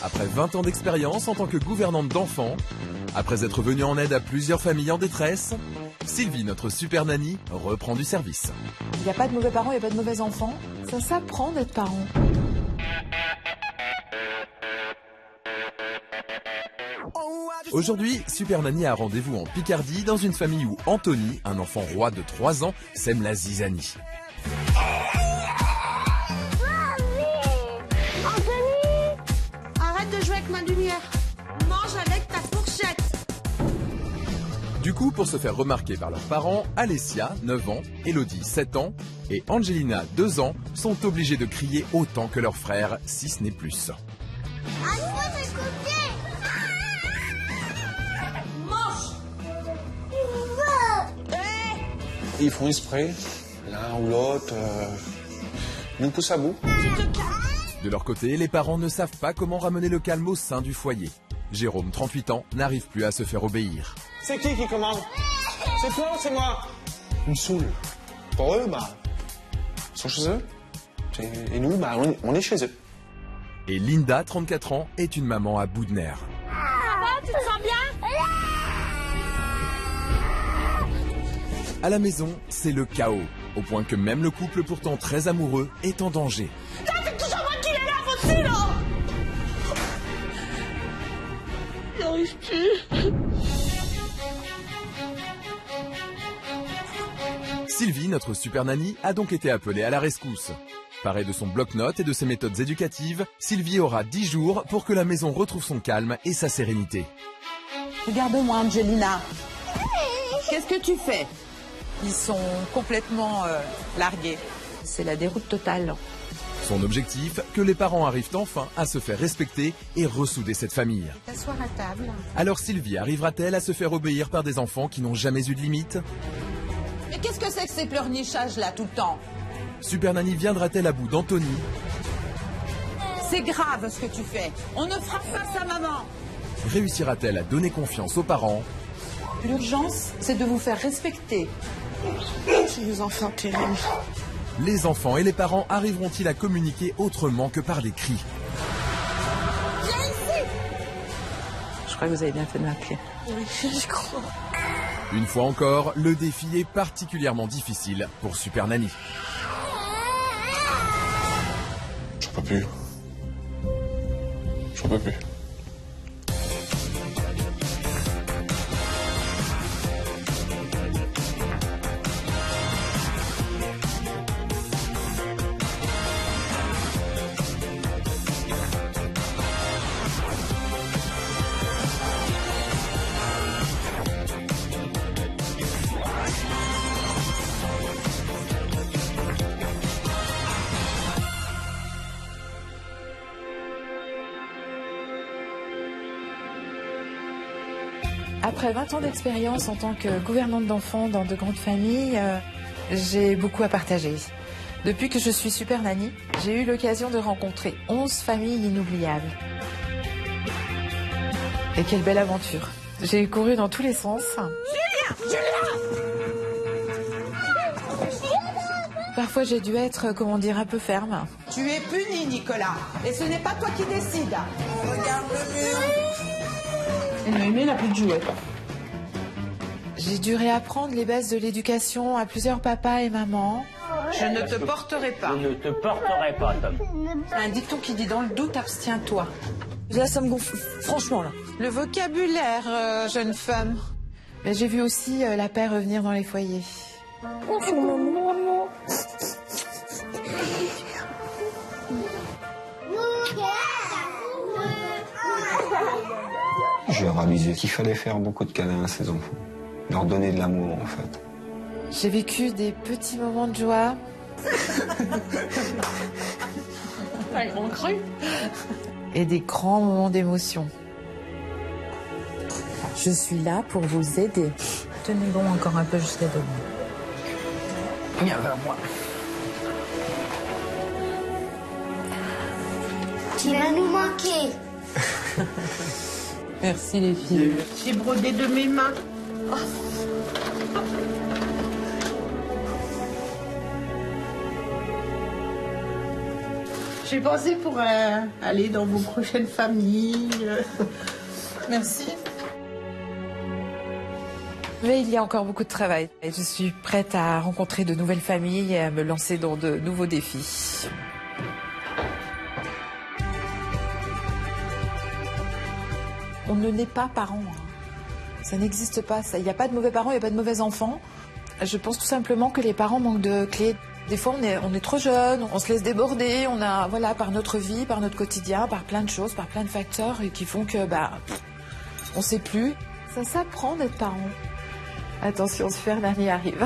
Après 20 ans d'expérience en tant que gouvernante d'enfants, après être venue en aide à plusieurs familles en détresse, Sylvie, notre super nanny, reprend du service. Il n'y a pas de mauvais parents, il n'y a pas de mauvais enfants. Ça s'apprend d'être parent. Aujourd'hui, Super Nanny a rendez-vous en Picardie dans une famille où Anthony, un enfant roi de 3 ans, sème la zizanie. Anthony, arrête de jouer avec ma lumière. Mange avec ta fourchette. Du coup, pour se faire remarquer par leurs parents, Alessia, 9 ans, Elodie, 7 ans et Angelina, 2 ans, sont obligés de crier autant que leurs frères, si ce n'est plus. Ils font exprès, l'un ou l'autre, nous poussent à bout. De leur côté, les parents ne savent pas comment ramener le calme au sein du foyer. Jérôme, 38 ans, n'arrive plus à se faire obéir. C'est qui commande? C'est toi ou c'est moi? Ils me saoulent. Pour eux, ils sont chez eux. Et nous, on est chez eux. Et Linda, 34 ans, est une maman à bout de nerfs. Ça va, tu te sens bien? À la maison, c'est le chaos, au point que même le couple pourtant très amoureux est en danger. C'est toujours moi qui l'ai là, au-dessus, là! J'arrive plus. Sylvie, notre super nanny, a donc été appelée à la rescousse. Parée de son bloc-notes et de ses méthodes éducatives, Sylvie aura 10 jours pour que la maison retrouve son calme et sa sérénité. Regarde-moi, Angelina. Qu'est-ce que tu fais? Ils sont complètement largués. C'est la déroute totale. Son objectif, que les parents arrivent enfin à se faire respecter et ressouder cette famille. T'asseoir à table. Alors Sylvie arrivera-t-elle à se faire obéir par des enfants qui n'ont jamais eu de limite? Mais qu'est-ce que c'est que ces pleurnichages là tout le temps? Super Nanny viendra-t-elle à bout d'Anthony? C'est grave ce que tu fais. On ne frappe pas sa maman. Réussira-t-elle à donner confiance aux parents? L'urgence, c'est de vous faire respecter. C'est des enfants terribles. Les enfants et les parents arriveront-ils à communiquer autrement que par des cris? Je crois que vous avez bien fait de m'appeler. Oui, je crois. Une fois encore, le défi est particulièrement difficile pour Super Nanny. J'en peux plus. J'en peux plus. Après 20 ans d'expérience en tant que gouvernante d'enfants dans de grandes familles, j'ai beaucoup à partager. Depuis que je suis super nanny, j'ai eu l'occasion de rencontrer 11 familles inoubliables. Et quelle belle aventure. J'ai couru dans tous les sens. Julien! Parfois j'ai dû être, comment dire, un peu ferme. Tu es puni, Nicolas. Et ce n'est pas toi qui décides. Regarde le mur. Noémie n'a plus de jouets. J'ai dû réapprendre les bases de l'éducation à plusieurs papas et mamans. Je ne te porterai pas. Je ne te porterai pas, Tom. Un dicton qui dit dans le doute, abstiens-toi. Là, ça me gonfle. Franchement, là. Le vocabulaire, jeune femme. Mais j'ai vu aussi la paix revenir dans les foyers. J'ai réalisé qu'il fallait faire beaucoup de câlins à ces enfants. Leur donner de l'amour, en fait. J'ai vécu des petits moments de joie. Ils m'ont cru. Et des grands moments d'émotion. Je suis là pour vous aider. Tenez bon encore un peu jusqu'à demain. Viens vers moi. Tu vas nous manquer. Merci les filles. J'ai brodé de mes mains. J'ai pensé pour aller dans vos prochaines familles. Merci. Mais il y a encore beaucoup de travail. Et je suis prête à rencontrer de nouvelles familles et à me lancer dans de nouveaux défis. On ne naît pas parents. Ça n'existe pas. Il n'y a pas de mauvais parents, il n'y a pas de mauvais enfants. Je pense tout simplement que les parents manquent de clés. Des fois, on est trop jeune, on se laisse déborder, voilà, par notre vie, par notre quotidien, par plein de choses, par plein de facteurs qui font que, on sait plus. Ça s'apprend d'être parent. Attention, Super Nanny arrive.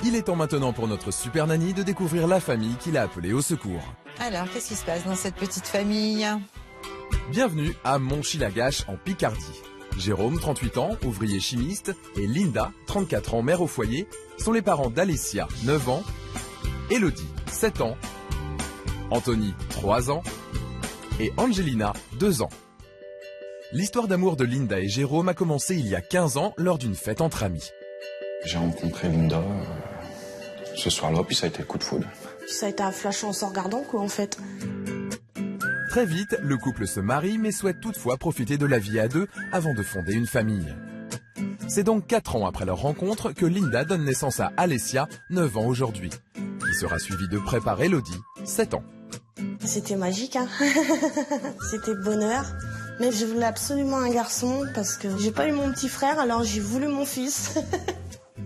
Il est temps maintenant pour notre Super Nanny de découvrir la famille qu'il a appelée au secours. Alors, qu'est-ce qui se passe dans cette petite famille? Bienvenue à Monchy-Lagache en Picardie. Jérôme, 38 ans, ouvrier chimiste, et Linda, 34 ans, mère au foyer, sont les parents d'Alessia, 9 ans, Elodie, 7 ans, Anthony, 3 ans, et Angelina, 2 ans. L'histoire d'amour de Linda et Jérôme a commencé il y a 15 ans lors d'une fête entre amis. J'ai rencontré Linda ce soir-là, puis ça a été le coup de foudre. Puis ça a été un flash en se regardant, quoi, en fait. Très vite, le couple se marie mais souhaite toutefois profiter de la vie à deux avant de fonder une famille. C'est donc 4 ans après leur rencontre que Linda donne naissance à Alessia, 9 ans aujourd'hui, qui sera suivie de près par Elodie, 7 ans. C'était magique, hein. C'était bonheur. Mais je voulais absolument un garçon parce que j'ai pas eu mon petit frère, alors j'ai voulu mon fils.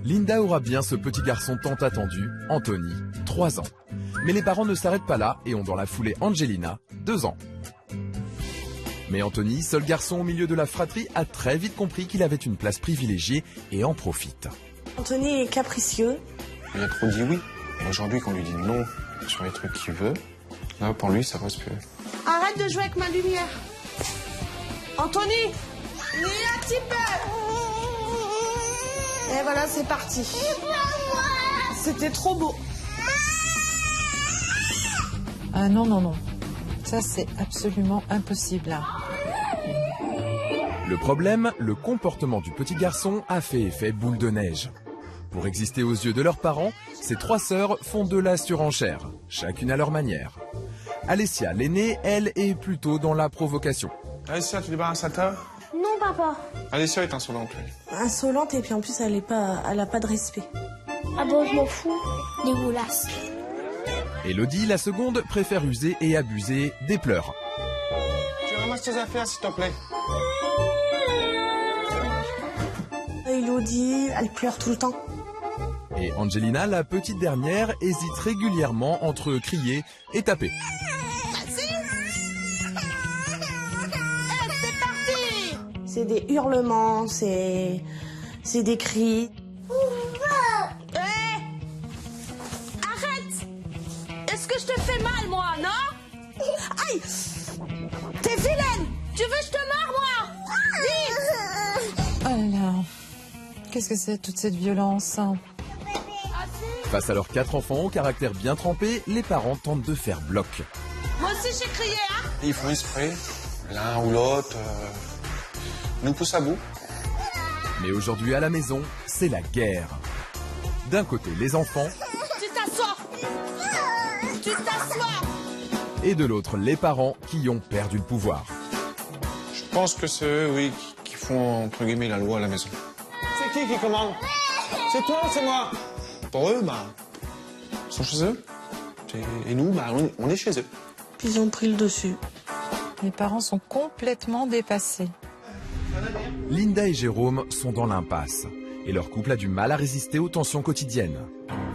Linda aura bien ce petit garçon tant attendu, Anthony, 3 ans. Mais les parents ne s'arrêtent pas là et ont dans la foulée Angelina, 2 ans. Mais Anthony, seul garçon au milieu de la fratrie, a très vite compris qu'il avait une place privilégiée et en profite. Anthony est capricieux. Il a trop dit oui. Et aujourd'hui, quand on lui dit non sur les trucs qu'il veut, là, pour lui, ça passe plus. Arrête de jouer avec ma lumière. Anthony, ni un petit peu. Et voilà, c'est parti. C'était trop beau. Ah non, non, non. Ça, c'est absolument impossible. Le problème, le comportement du petit garçon a fait effet boule de neige. Pour exister aux yeux de leurs parents, ces 3 sœurs font de la surenchère, chacune à leur manière. Alessia, l'aînée, elle, est plutôt dans la provocation. Alessia, tu débarrasses à ta? Non, papa. Alessia est insolente, lui. Insolente et puis en plus, elle a pas de respect. Ah bon, je m'en fous. Dégueulasse. Elodie, la seconde, préfère user et abuser des pleurs. Tu ramasses tes affaires, s'il te plaît. Elodie, elle pleure tout le temps. Et Angelina, la petite dernière, hésite régulièrement entre crier et taper. C'est des hurlements, c'est des cris. Arrête! Est-ce que je te fais mal, moi, non? Aïe! T'es vilaine! Tu veux que je te marre, moi? Oh là là. Qu'est-ce que c'est toute cette violence? Face à leurs 4 enfants au caractère bien trempé, les parents tentent de faire bloc. Moi aussi, j'ai crié, hein? Ils font exprès, l'un ou l'autre, nous poussent à bout. Mais aujourd'hui à la maison, c'est la guerre. D'un côté les enfants, Tu t'assois! Tu t'assois! et de l'autre les parents qui ont perdu le pouvoir. Je pense que c'est eux, oui, qui font, entre guillemets, la loi à la maison. C'est qui commande? C'est toi ou c'est moi? Pour eux, ils sont chez eux. Et nous, on est chez eux. Puis ils ont pris le dessus. Les parents sont complètement dépassés. Linda et Jérôme sont dans l'impasse. Et leur couple a du mal à résister aux tensions quotidiennes.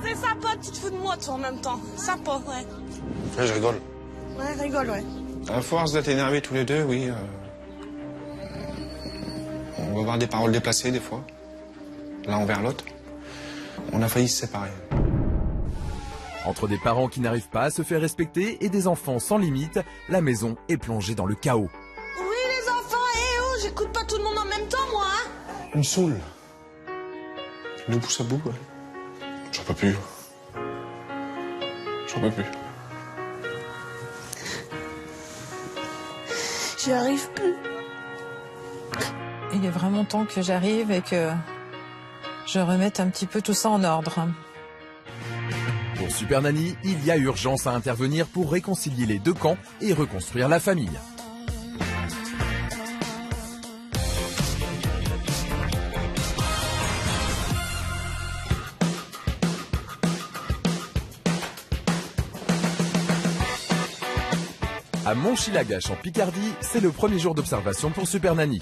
C'est sympa, tu te fous de moi, toi, en même temps. Sympa, ouais. Là, je rigole. Ouais, rigole, ouais. À force d'être énervés tous les deux, oui, on va avoir des paroles déplacées des fois, l'un envers l'autre. On a failli se séparer. Entre des parents qui n'arrivent pas à se faire respecter et des enfants sans limite, la maison est plongée dans le chaos. Oui, les enfants, j'écoute pas tout le monde en même temps, moi, hein. Une saoule. Il nous pousse à bout, ouais. J'en peux plus. J'en peux plus. J'y arrive plus. Il est vraiment temps que j'arrive et que je remette un petit peu tout ça en ordre. Pour Super Nanny, il y a urgence à intervenir pour réconcilier les deux camps et reconstruire la famille. À Monchy-la-Gâche en Picardie, c'est le premier jour d'observation pour Super Nanny.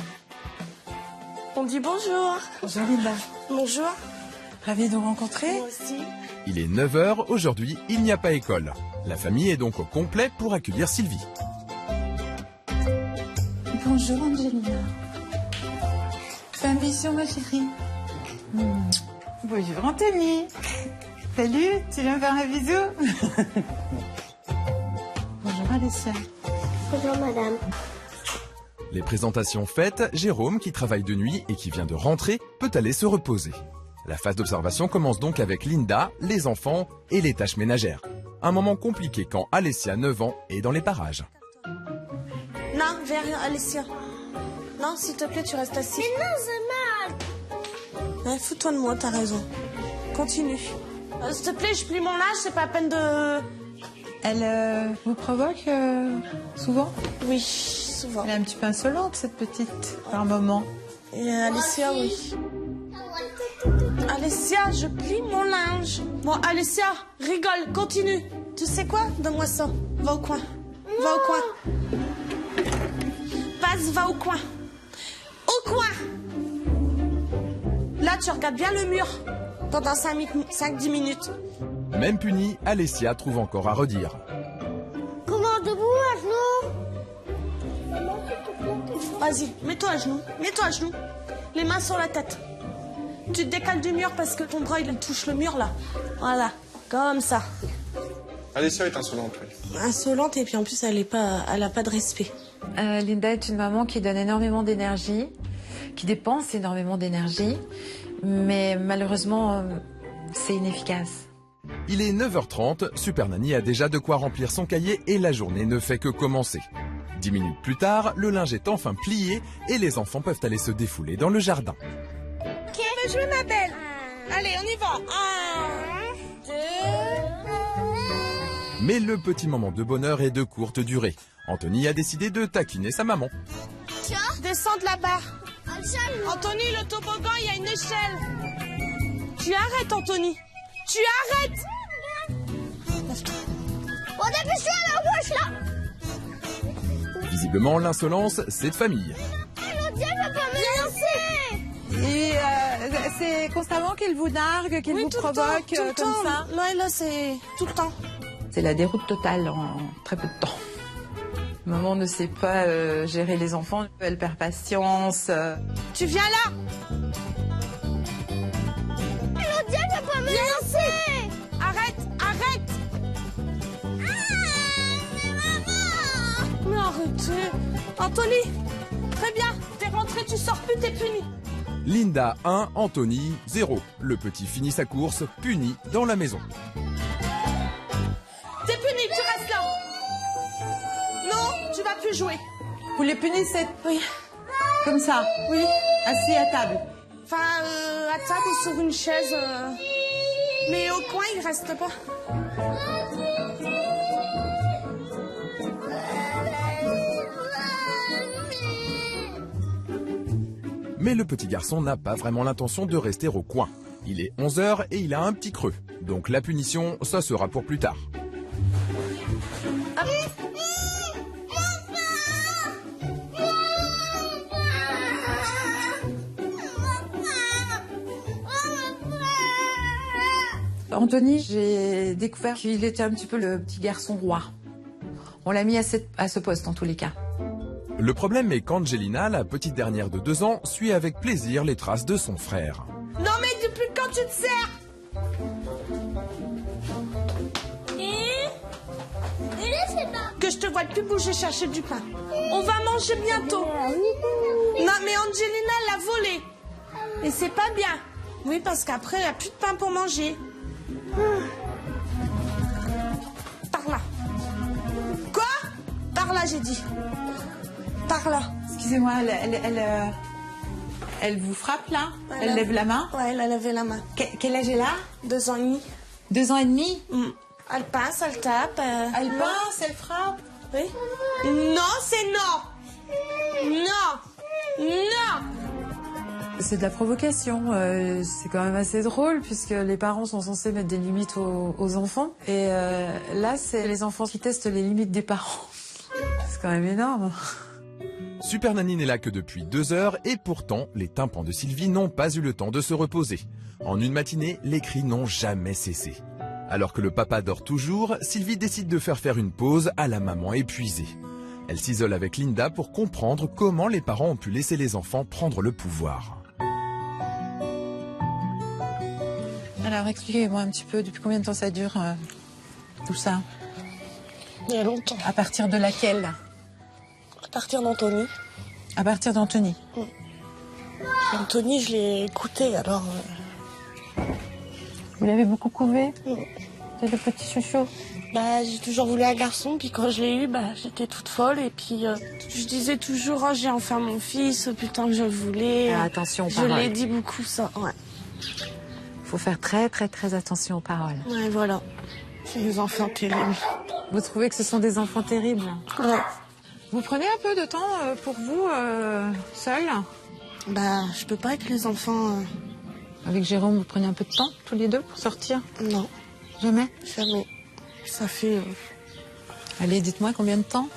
On dit bonjour. Bonjour Linda. Bonjour. Ravie de vous rencontrer. Moi aussi. Il est 9 h, aujourd'hui il n'y a pas école. La famille est donc au complet pour accueillir Sylvie. Bonjour Angelina. Fais un bisou ma chérie. Bonjour Anthony. Salut, tu viens me faire un bisou? Bonjour Alessia. Bonjour madame. Les présentations faites, Jérôme, qui travaille de nuit et qui vient de rentrer, peut aller se reposer. La phase d'observation commence donc avec Linda, les enfants et les tâches ménagères. Un moment compliqué quand Alessia, 9 ans, est dans les parages. Non, vers Alessia. Non, s'il te plaît, tu restes assis. Mais non, c'est mal. Ouais, fous-toi de moi, t'as raison. Continue. S'il te plaît, je plie mon linge, c'est pas la peine de... Elle vous provoque souvent? Oui, souvent. Elle est un petit peu insolente cette petite, par moment. Et Alessia, oui. Alessia, je plie mon linge. Bon, Alessia, rigole, continue. Tu sais quoi? Donne-moi ça. Va au coin. Va au coin. Passe, va au coin. Au coin. Là, tu regardes bien le mur pendant 5-10 minutes. Même punie, Alessia trouve encore à redire. Comment debout, à genoux? Vas-y, mets-toi à genoux. Mets-toi à genoux. Les mains sur la tête. Tu te décales du mur parce que ton bras, il touche le mur, là. Voilà, comme ça. Alessia est insolente, oui. Insolente, et puis en plus, elle a pas de respect. Linda est une maman qui donne énormément d'énergie, qui dépense énormément d'énergie, mais malheureusement, c'est inefficace. Il est 9 h 30, Super Nanny a déjà de quoi remplir son cahier et la journée ne fait que commencer. 10 minutes plus tard, le linge est enfin plié et les enfants peuvent aller se défouler dans le jardin. Ok, on va jouer, ma belle. Allez, on y va. 1, 2... Mais le petit moment de bonheur est de courte durée. Anthony a décidé de taquiner sa maman. Descends de la barre. Anthony, le toboggan, il y a une échelle. Tu arrêtes, Anthony. Tu arrêtes. Oh, dépêche-toi, là, wesh, là. Visiblement, l'insolence, c'est de famille. Mon Dieu, je peux pas me lancer. Et c'est constamment qu'elle vous nargue, qu'elle vous provoque comme ça? Là, c'est tout le temps. C'est la déroute totale en très peu de temps. Maman ne sait pas gérer les enfants, elle perd patience. Tu viens là. Mon Dieu, je peux pas me lancer. Arrête. Mais arrêtez. Anthony, très bien. T'es rentré, tu sors plus, t'es puni. Linda 1, Anthony 0. Le petit finit sa course, puni dans la maison. T'es puni, tu restes là. Non, tu vas plus jouer. Vous les punissez? Oui. Comme ça? Oui. Assis à table? Enfin, à table ou sur une chaise. Mais au coin, il reste pas. Mais le petit garçon n'a pas vraiment l'intention de rester au coin. Il est 11 h et il a un petit creux. Donc la punition, ça sera pour plus tard. Anthony, j'ai découvert qu'il était un petit peu le petit garçon roi. On l'a mis à ce poste en tous les cas. Le problème est qu'Angelina, la petite dernière de 2 ans, suit avec plaisir les traces de son frère. Non mais depuis quand tu te sers? Que je te vois plus bouger chercher du pain. On va manger bientôt. Non mais Angelina l'a volé. Et c'est pas bien. Oui parce qu'après il n'y a plus de pain pour manger. Par là. Quoi? Par là j'ai dit. Par par là. Excusez-moi, elle vous frappe là? Elle lève la main? Ouais, elle a levé la main. Quel âge elle a? 2 ans et demi. 2 ans et demi? Elle pince, elle tape. Elle pince, elle frappe? Oui. Non, c'est non. Non. Non. C'est de la provocation. C'est quand même assez drôle puisque les parents sont censés mettre des limites aux enfants. Et là, c'est les enfants qui testent les limites des parents. C'est quand même énorme. Super Nanny n'est là que depuis 2 heures et pourtant, les tympans de Sylvie n'ont pas eu le temps de se reposer. En une matinée, les cris n'ont jamais cessé. Alors que le papa dort toujours, Sylvie décide de faire une pause à la maman épuisée. Elle s'isole avec Linda pour comprendre comment les parents ont pu laisser les enfants prendre le pouvoir. Alors, expliquez-moi un petit peu, depuis combien de temps ça dure, tout ça? Il y a longtemps. À partir de laquelle? À partir d'Anthony. À partir d'Anthony. Anthony, je l'ai écouté, alors... Vous l'avez beaucoup couvé? C'est le petit chouchou? Bah, j'ai toujours voulu un garçon, puis quand je l'ai eu, bah, j'étais toute folle. Et puis, je disais toujours, oh, j'ai enfin mon fils, putain que je le voulais. Ah, attention aux Je paroles. l'ai dit beaucoup, ça, ouais. Faut faire très, très, très attention aux paroles. Ouais, voilà. C'est des enfants terribles. Vous trouvez que ce sont des enfants terribles? Ouais. Vous prenez un peu de temps pour vous, seul? Bah, je peux pas avec les enfants. Avec Jérôme, vous prenez un peu de temps, tous les deux, pour sortir? Non, Jamais? jamais. Ça fait Allez, dites-moi combien de temps?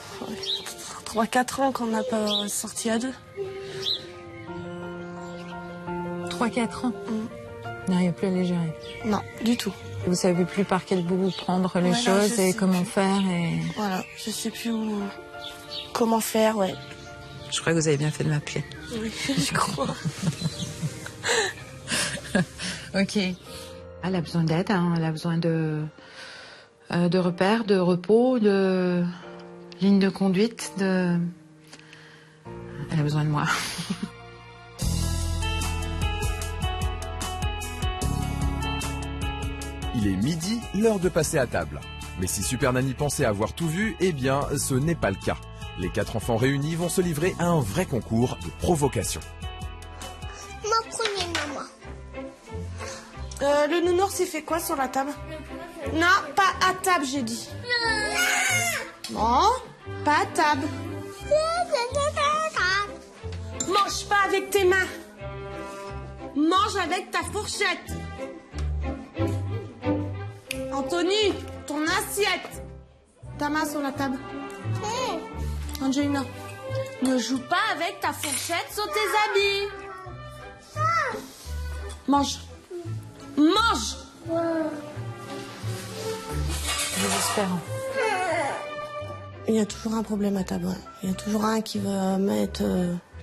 3-4 ans qu'on n'a pas sorti à 2. 3-4 ans? N'arrivez plus à les gérer? Non, du tout. Vous savez plus par quel bout prendre les Voilà, choses je et sais comment plus. faire et... Voilà, je sais plus comment faire, ouais. Je crois que vous avez bien fait de m'appeler. Oui, je crois. Ok. Elle a besoin d'aide, hein. Elle a besoin de repères, de repos, de ligne de conduite, Elle a besoin de moi. Il est midi, l'heure de passer à table. Mais si Super Nanny pensait avoir tout vu, eh bien, ce n'est pas le cas. Les 4 enfants réunis vont se livrer à un vrai concours de provocation. Ma première maman. Le nounours, il fait quoi sur la table? Non, pas à table, j'ai dit. Non, pas à table. Mange pas avec tes mains. Mange avec ta fourchette. Anthony, ton assiette. Ta main sur la table. Angelina, ne joue pas avec ta fourchette sur tes habits. Mange. Mange. Désespérant. Il y a toujours un problème à table. Il y a toujours un qui va mettre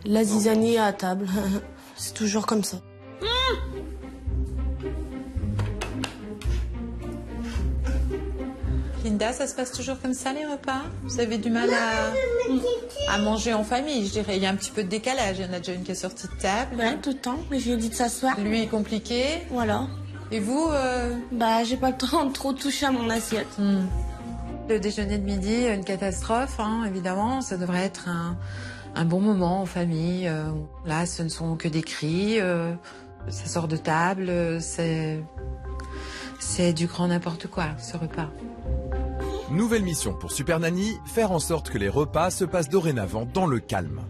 la zizanie à table. C'est toujours comme ça. Linda, ça se passe toujours comme ça les repas? Vous avez du mal à manger en famille, je dirais. Il y a un petit peu de décalage. Il y en a déjà une qui est sortie de table. Ouais, tout le temps. Mais je lui ai dit de s'asseoir. Lui est compliqué. Voilà. Et vous Bah, j'ai pas le temps de trop toucher à mon assiette. Le déjeuner de midi, une catastrophe, hein, évidemment. Ça devrait être un bon moment en famille. Là, ce ne sont que des cris. Ça sort de table. C'est du grand n'importe quoi, ce repas. Nouvelle mission pour Super Nanny, faire en sorte que les repas se passent dorénavant dans le calme.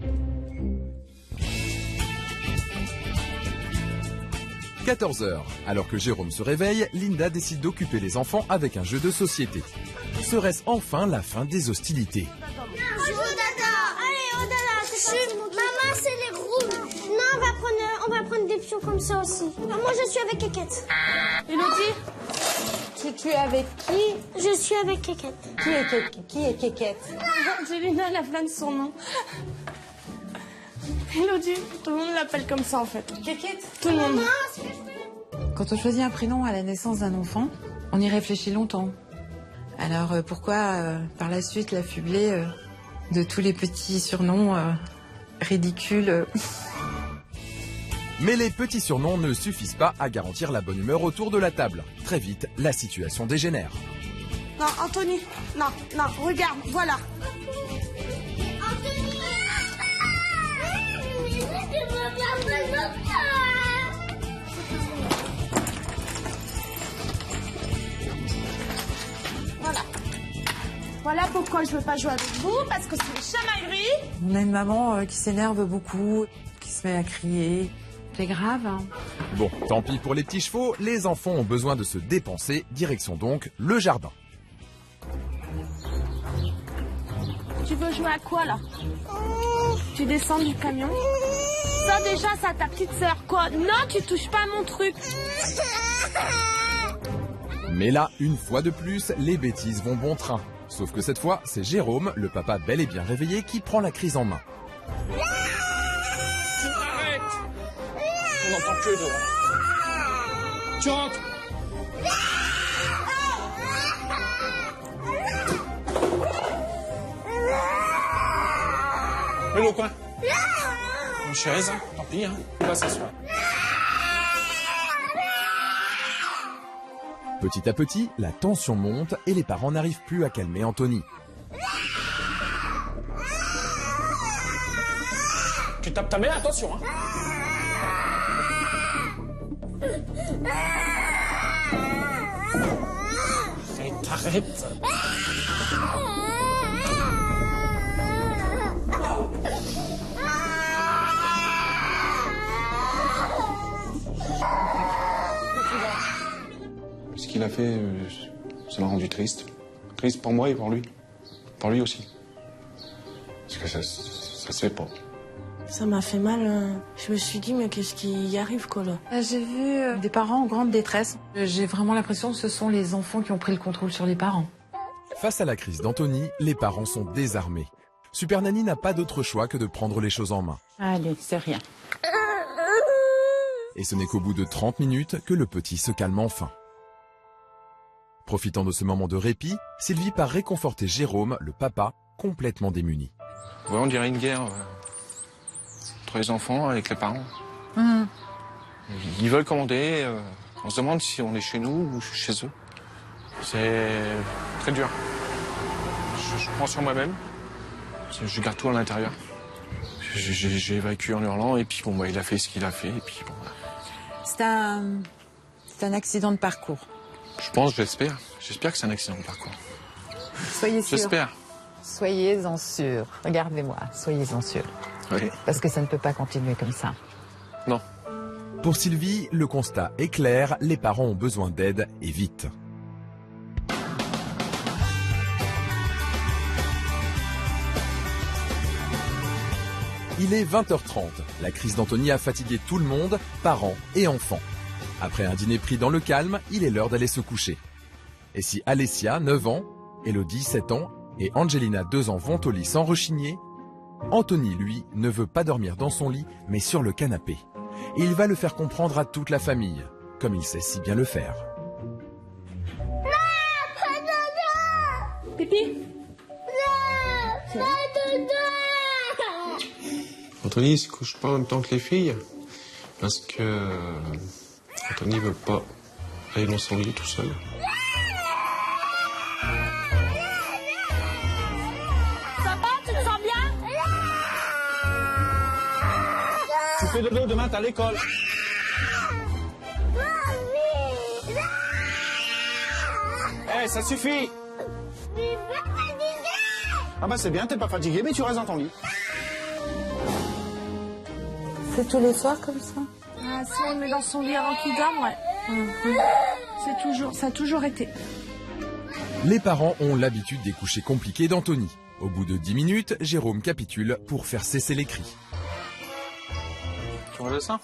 14h. Alors que Jérôme se réveille, Linda décide d'occuper les enfants avec un jeu de société. Serait-ce enfin la fin des hostilités? Allez, au-delà. Maman, c'est les rouges. Non, on va prendre des pions comme ça aussi. Moi, je suis avec Kékette. Elodie, Tu es avec qui? Je suis avec Kékette. Qui est Kékette? Angelina, elle a plein de son nom. Elodie, tout le monde l'appelle comme ça en fait. Kékette? Tout le monde. Quand on choisit un prénom à la naissance d'un enfant, on y réfléchit longtemps. Alors pourquoi par la suite l'affubler de tous les petits surnoms ridicules Mais les petits surnoms ne suffisent pas à garantir la bonne humeur autour de la table. Très vite, la situation dégénère. Non, Anthony, non, regarde, voilà. Voilà. Voilà pourquoi je veux pas jouer avec vous, parce que c'est une chamaillerie. On a une maman qui s'énerve beaucoup, qui se met à crier. C'est grave, hein. Bon, tant pis pour les petits chevaux, les enfants ont besoin de se dépenser, direction donc le jardin. Tu veux jouer à quoi, là? Tu descends du camion? Ça, déjà, ça, ta petite sœur, quoi? Non, tu touches pas à mon truc. Mais là, une fois de plus, les bêtises vont bon train. Sauf que cette fois, c'est Jérôme, le papa bel et bien réveillé, qui prend la crise en main. Arrête! On n'entend que dehors. Tu rentres! Mets-le au coin. Une chaise, hein. Tant pis, hein. On va s'asseoir. Petit à petit, la tension monte et les parents n'arrivent plus à calmer Anthony. Tu tapes ta mère, attention, hein. Arrête. Ce qu'il a fait, ça m'a rendu triste. Triste pour moi et pour lui. Pour lui aussi. Parce que ça se fait pas. Ça m'a fait mal. Je me suis dit, mais qu'est-ce qui y arrive, quoi, là? J'ai vu des parents en grande détresse. J'ai vraiment l'impression que ce sont les enfants qui ont pris le contrôle sur les parents. Face à la crise d'Anthony, les parents sont désarmés. Super Nanny n'a pas d'autre choix que de prendre les choses en main. Allez, c'est rien. Et ce n'est qu'au bout de 30 minutes que le petit se calme enfin. Profitant de ce moment de répit, Sylvie part réconforter Jérôme, le papa, complètement démuni. Ouais, on dirait une guerre entre les enfants avec les parents. Ils veulent commander. On se demande si on est chez nous ou chez eux. C'est très dur. Je prends sur moi-même. Je garde tout à l'intérieur. J'ai évacué en hurlant et puis bon, bah, il a fait ce qu'il a fait et puis bon. C'est un accident de parcours. Je pense, j'espère. J'espère que c'est un accident de parcours. Soyez sûr. J'espère. Soyez-en sûr. Regardez-moi, soyez-en sûr. Oui. Parce que ça ne peut pas continuer comme ça. Non. Pour Sylvie, le constat est clair, les parents ont besoin d'aide et vite. Il est 20h30. La crise d'Anthony a fatigué tout le monde, parents et enfants. Après un dîner pris dans le calme, il est l'heure d'aller se coucher. Et si Alessia, 9 ans, Elodie, 7 ans, et Angelina, 2 ans, vont au lit sans rechigner, Anthony, lui, ne veut pas dormir dans son lit, mais sur le canapé. Et il va le faire comprendre à toute la famille, comme il sait si bien le faire. Pipi? Anthony il se couche pas en même temps que les filles parce que Anthony veut pas aller dans son lit tout seul. Ça va? Tu te sens bien? Tu fais dodo demain, t'as l'école. Eh, ça suffit. Ah bah c'est bien, t'es pas fatigué, mais tu restes dans ton lit. C'est tous les soirs comme ça? Ah, si on le met dans son lit avant qu'il dorme, ouais. Ça a toujours été. Les parents ont l'habitude des couchers compliqués d'Anthony. Au bout de 10 minutes, Jérôme capitule pour faire cesser les cris. Tu manges ça?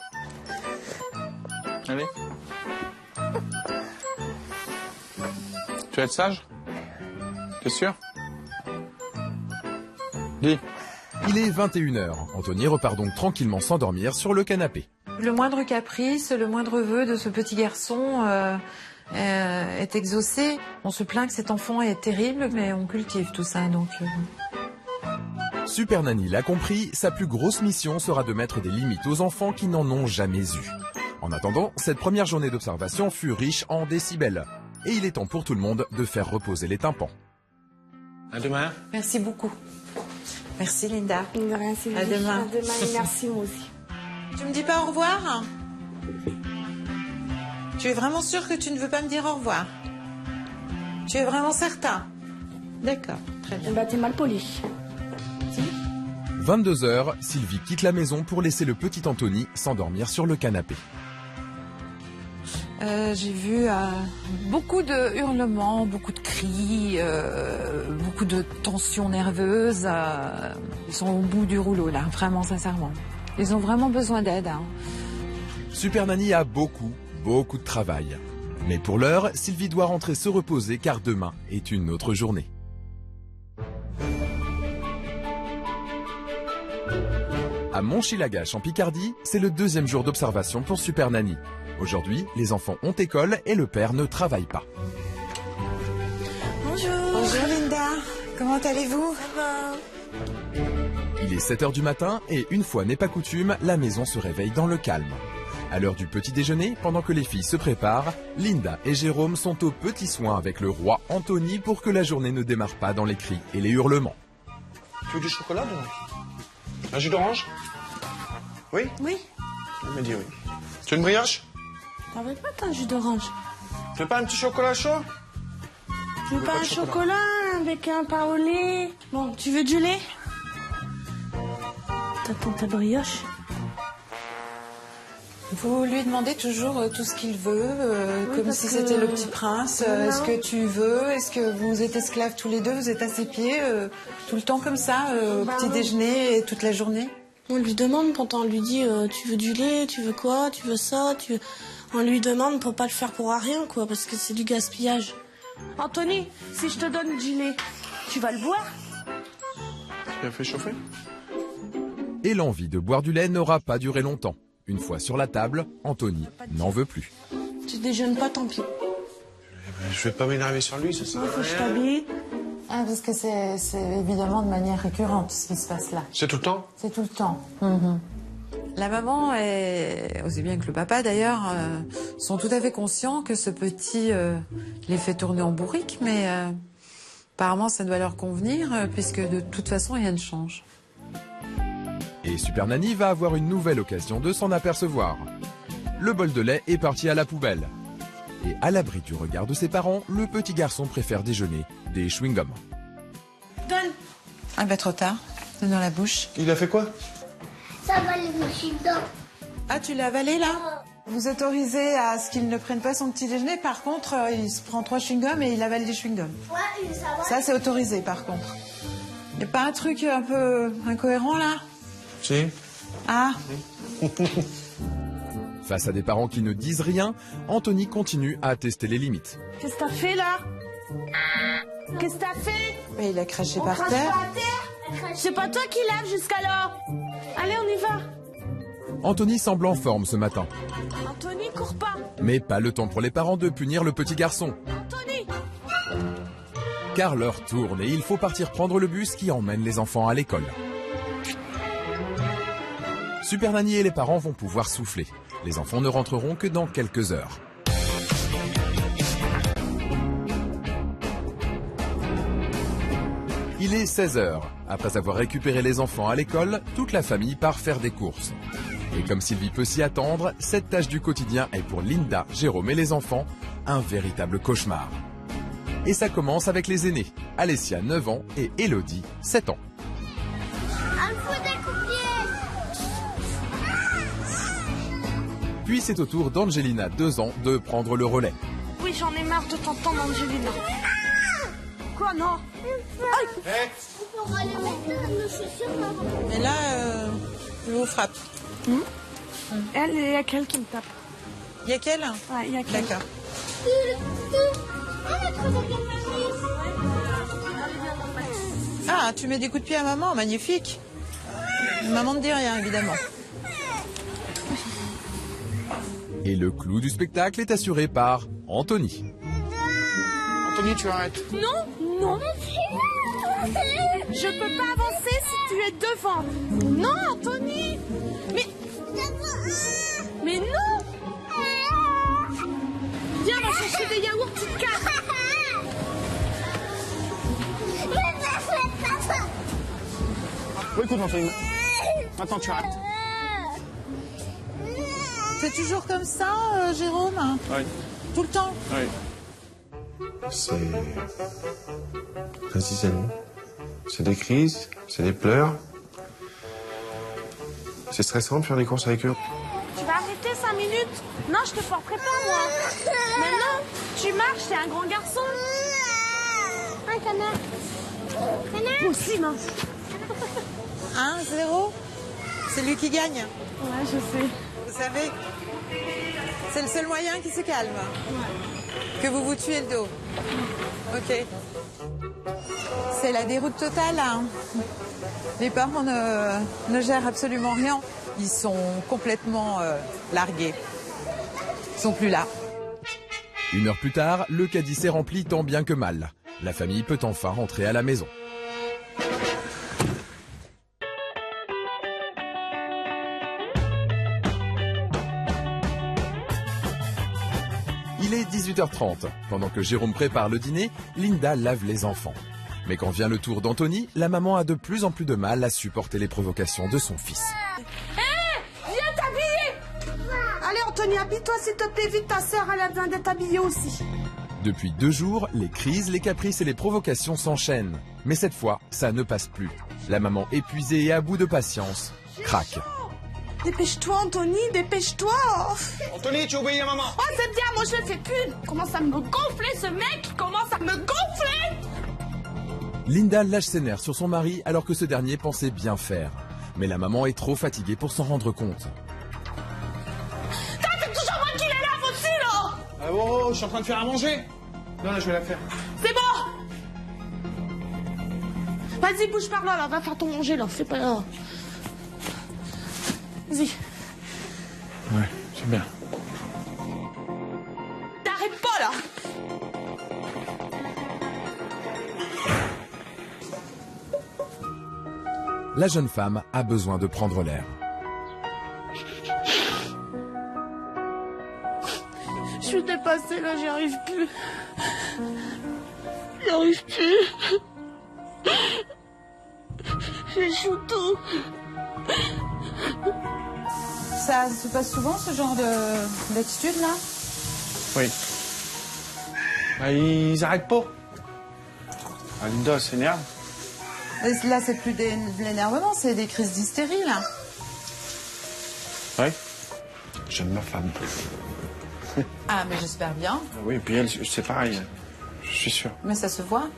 Allez. Tu vas être sage? T'es sûr? Dis. Il est 21h. Anthony repart donc tranquillement s'endormir sur le canapé. Le moindre caprice, le moindre vœu de ce petit garçon est exaucé. On se plaint que cet enfant est terrible, mais on cultive tout ça, donc... Super Nanny l'a compris, sa plus grosse mission sera de mettre des limites aux enfants qui n'en ont jamais eu. En attendant, cette première journée d'observation fut riche en décibels. Et il est temps pour tout le monde de faire reposer les tympans. À demain. Merci beaucoup. Merci Linda. De rien, Sylvie. À demain. À demain et merci moi aussi. Tu me dis pas au revoir? Tu es vraiment sûr que tu ne veux pas me dire au revoir? Tu es vraiment certain? D'accord, très bien. Bah t'es mal poli. 22h, Sylvie quitte la maison pour laisser le petit Anthony s'endormir sur le canapé. J'ai vu beaucoup de hurlements, beaucoup de cris, beaucoup de tensions nerveuses. Ils sont au bout du rouleau là, vraiment sincèrement. Ils ont vraiment besoin d'aide. Hein. Super Nanny a beaucoup de travail. Mais pour l'heure, Sylvie doit rentrer se reposer car demain est une autre journée. À Monchy-Lagache en Picardie, c'est le 2e jour d'observation pour Super Nanny. Aujourd'hui, les enfants ont école et le père ne travaille pas. Bonjour. Bonjour Linda, comment allez-vous? Ça va? Il est 7h du matin et une fois n'est pas coutume, la maison se réveille dans le calme. À l'heure du petit déjeuner, pendant que les filles se préparent, Linda et Jérôme sont aux petits soins avec le roi Anthony pour que la journée ne démarre pas dans les cris et les hurlements. Tu veux du chocolat dedans? Un jus d'orange? Oui? Oui. Il m'a dit oui. Tu veux une brioche? T'avais pas un jus d'orange? Tu veux pas un petit chocolat chaud? Tu veux pas un chocolat avec un pain au lait? Bon, tu veux du lait? T'attends ta brioche? Vous lui demandez toujours tout ce qu'il veut, comme si c'était le petit prince. Est-ce que tu veux? Est-ce que vous êtes esclaves tous les deux? Vous êtes à ses pieds tout le temps comme ça, au petit déjeuner et toute la journée? On lui demande quand on lui dit tu veux du lait, tu veux quoi, tu veux ça, on lui demande pour pas le faire pour rien quoi, parce que c'est du gaspillage. Anthony, si je te donne du lait, tu vas le boire? Tu as fait chauffer? Et l'envie de boire du lait n'aura pas duré longtemps. Une fois sur la table, Anthony n'en veut plus. Tu déjeunes pas, tant pis. Je vais pas m'énerver sur lui, c'est ça? Faut que je t'habille. Ah, parce que c'est évidemment de manière récurrente ce qui se passe là. C'est tout le temps? C'est tout le temps. La maman, aussi bien que le papa d'ailleurs, sont tout à fait conscients que ce petit les fait tourner en bourrique, mais apparemment ça doit leur convenir, puisque de toute façon rien ne change. Et Super Nanny va avoir une nouvelle occasion de s'en apercevoir. Le bol de lait est parti à la poubelle. Et à l'abri du regard de ses parents, le petit garçon préfère déjeuner des chewing-gums. Donne. Ah bah trop tard, c'est dans la bouche. Il a fait quoi? Ça va les moucher dedans. Ah, tu l'as avalé là? Vous autorisez à ce qu'il ne prenne pas son petit déjeuner, par contre il se prend 3 chewing-gums et il avale des chewing-gums. Ouais, ça va. Ça c'est autorisé par contre. Y a pas un truc un peu incohérent là? Si. Ah. Face à des parents qui ne disent rien, Anthony continue à tester les limites. Qu'est-ce que t'as fait là? Qu'est-ce que t'as fait? Mais il a craché On par crache terre. pas à terre? C'est pas toi qui lave jusqu'alors. Allez, on y va. Anthony semble en forme ce matin. Anthony, cours pas. Mais pas le temps pour les parents de punir le petit garçon. Anthony. Car l'heure tourne et il faut partir prendre le bus qui emmène les enfants à l'école. Super Nanny et les parents vont pouvoir souffler. Les enfants ne rentreront que dans quelques heures. Il est 16h. Après avoir récupéré les enfants à l'école, toute la famille part faire des courses. Et comme Sylvie peut s'y attendre, cette tâche du quotidien est pour Linda, Jérôme et les enfants un véritable cauchemar. Et ça commence avec les aînés, Alessia 9 ans et Elodie 7 ans. Puis c'est au tour d'Angelina 2 ans de prendre le relais. Oui, j'en ai marre de t'entendre, Angelina. Quoi, non? On va aller mettre nos chaussures, maman. Mais là, je vous frappe. Elle, il y a qu'elle qui me tape. Il y a quelle? Ouais, il y a qu'elle. D'accord. On a trouvé quelque chose. Ah, tu mets des coups de pied à maman, magnifique. Maman ne dit rien, évidemment. Et le clou du spectacle est assuré par Anthony. Anthony, tu arrêtes. Non, non. Je peux pas avancer si tu es devant. Non, Anthony. Mais non. Viens, on va chercher des yaourts, tu te casses. Oui, écoute, Anthony. Maintenant, tu arrêtes. C'est toujours comme ça, Jérôme? Oui. Tout le temps? Oui. C'est isolant. C'est des crises, c'est des pleurs. C'est stressant de faire des courses avec eux. Tu vas arrêter 5 minutes? Non, je te porterai pas, moi. Mais non, tu marches, t'es un grand garçon. Un canard. Moi aussi, mince. 1-0. C'est lui qui gagne. Ouais, je sais. Vous savez, c'est le seul moyen qui se calme. Que vous vous tuez le dos. Ok. C'est la déroute totale. Hein. Les parents ne gèrent absolument rien. Ils sont complètement largués. Ils sont plus là. 1 heure plus tard, le caddie s'est rempli tant bien que mal. La famille peut enfin rentrer à la maison. Il est 18h30. Pendant que Jérôme prépare le dîner, Linda lave les enfants. Mais quand vient le tour d'Anthony, la maman a de plus en plus de mal à supporter les provocations de son fils. Viens t'habiller. Allez, Anthony, habille-toi, s'il te plaît, vite. Ta sœur, elle a besoin d'être habillée aussi. Depuis 2 jours, les crises, les caprices et les provocations s'enchaînent. Mais cette fois, ça ne passe plus. La maman épuisée et à bout de patience craque. Dépêche-toi, Anthony, dépêche-toi. Anthony, tu obéis à maman. Oh, c'est bien, moi je le fais plus. Il commence à me gonfler, ce mec. Il commence à me gonfler. Linda lâche ses nerfs sur son mari alors que ce dernier pensait bien faire. Mais la maman est trop fatiguée pour s'en rendre compte. C'est toujours moi qui les lave au-dessus, là. Ah, oh, je suis en train de faire à manger. Non, là, je vais la faire. C'est bon. Vas-y, bouge par là, va faire ton manger, là. Fais pas là. Vas-y. Ouais, c'est bien. T'arrêtes pas, là. La jeune femme a besoin de prendre l'air. Je suis dépassée, là, j'y arrive plus. J'y arrive plus. J'échoue tout. Ça se passe souvent, ce genre d'attitude, là? Oui. Bah, ils arrêtent pas. Ah, Linda s'énerve. Là, c'est plus de l'énervement, c'est des crises d'hystérie, là. Oui. J'aime ma femme. Ah, mais j'espère bien. Ah oui, et puis elle, c'est pareil. Je suis sûr. Mais ça se voit.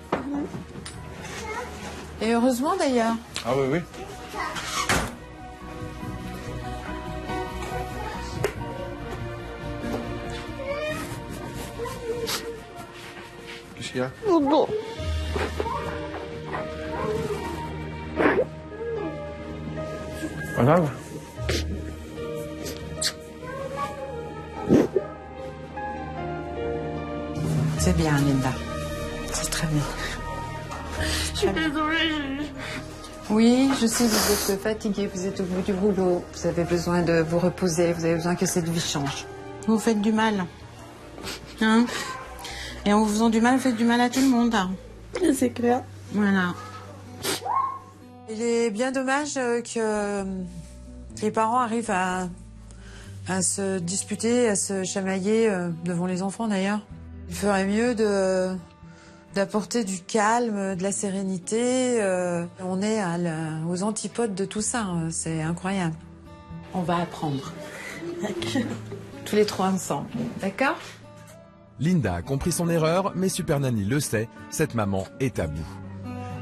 Et heureusement, d'ailleurs. Ah oui, oui. Qu'est-ce qu'il y a? Oh non. Pas grave. C'est bien, Linda. C'est très bien. Je suis désolée. Oui, je sais, vous êtes fatigué, vous êtes au bout du boulot. Vous avez besoin de vous reposer, vous avez besoin que cette vie change. Vous faites du mal. Hein? Et en vous faisant du mal, vous faites du mal à tout le monde. C'est clair. Voilà. Il est bien dommage que les parents arrivent à se disputer, à se chamailler devant les enfants d'ailleurs. Il ferait mieux d'apporter du calme, de la sérénité. On est aux antipodes de tout ça, hein. C'est incroyable. On va apprendre. Tous les 3 ensemble, d'accord? Linda a compris son erreur, mais Super Nanny le sait, cette maman est à bout.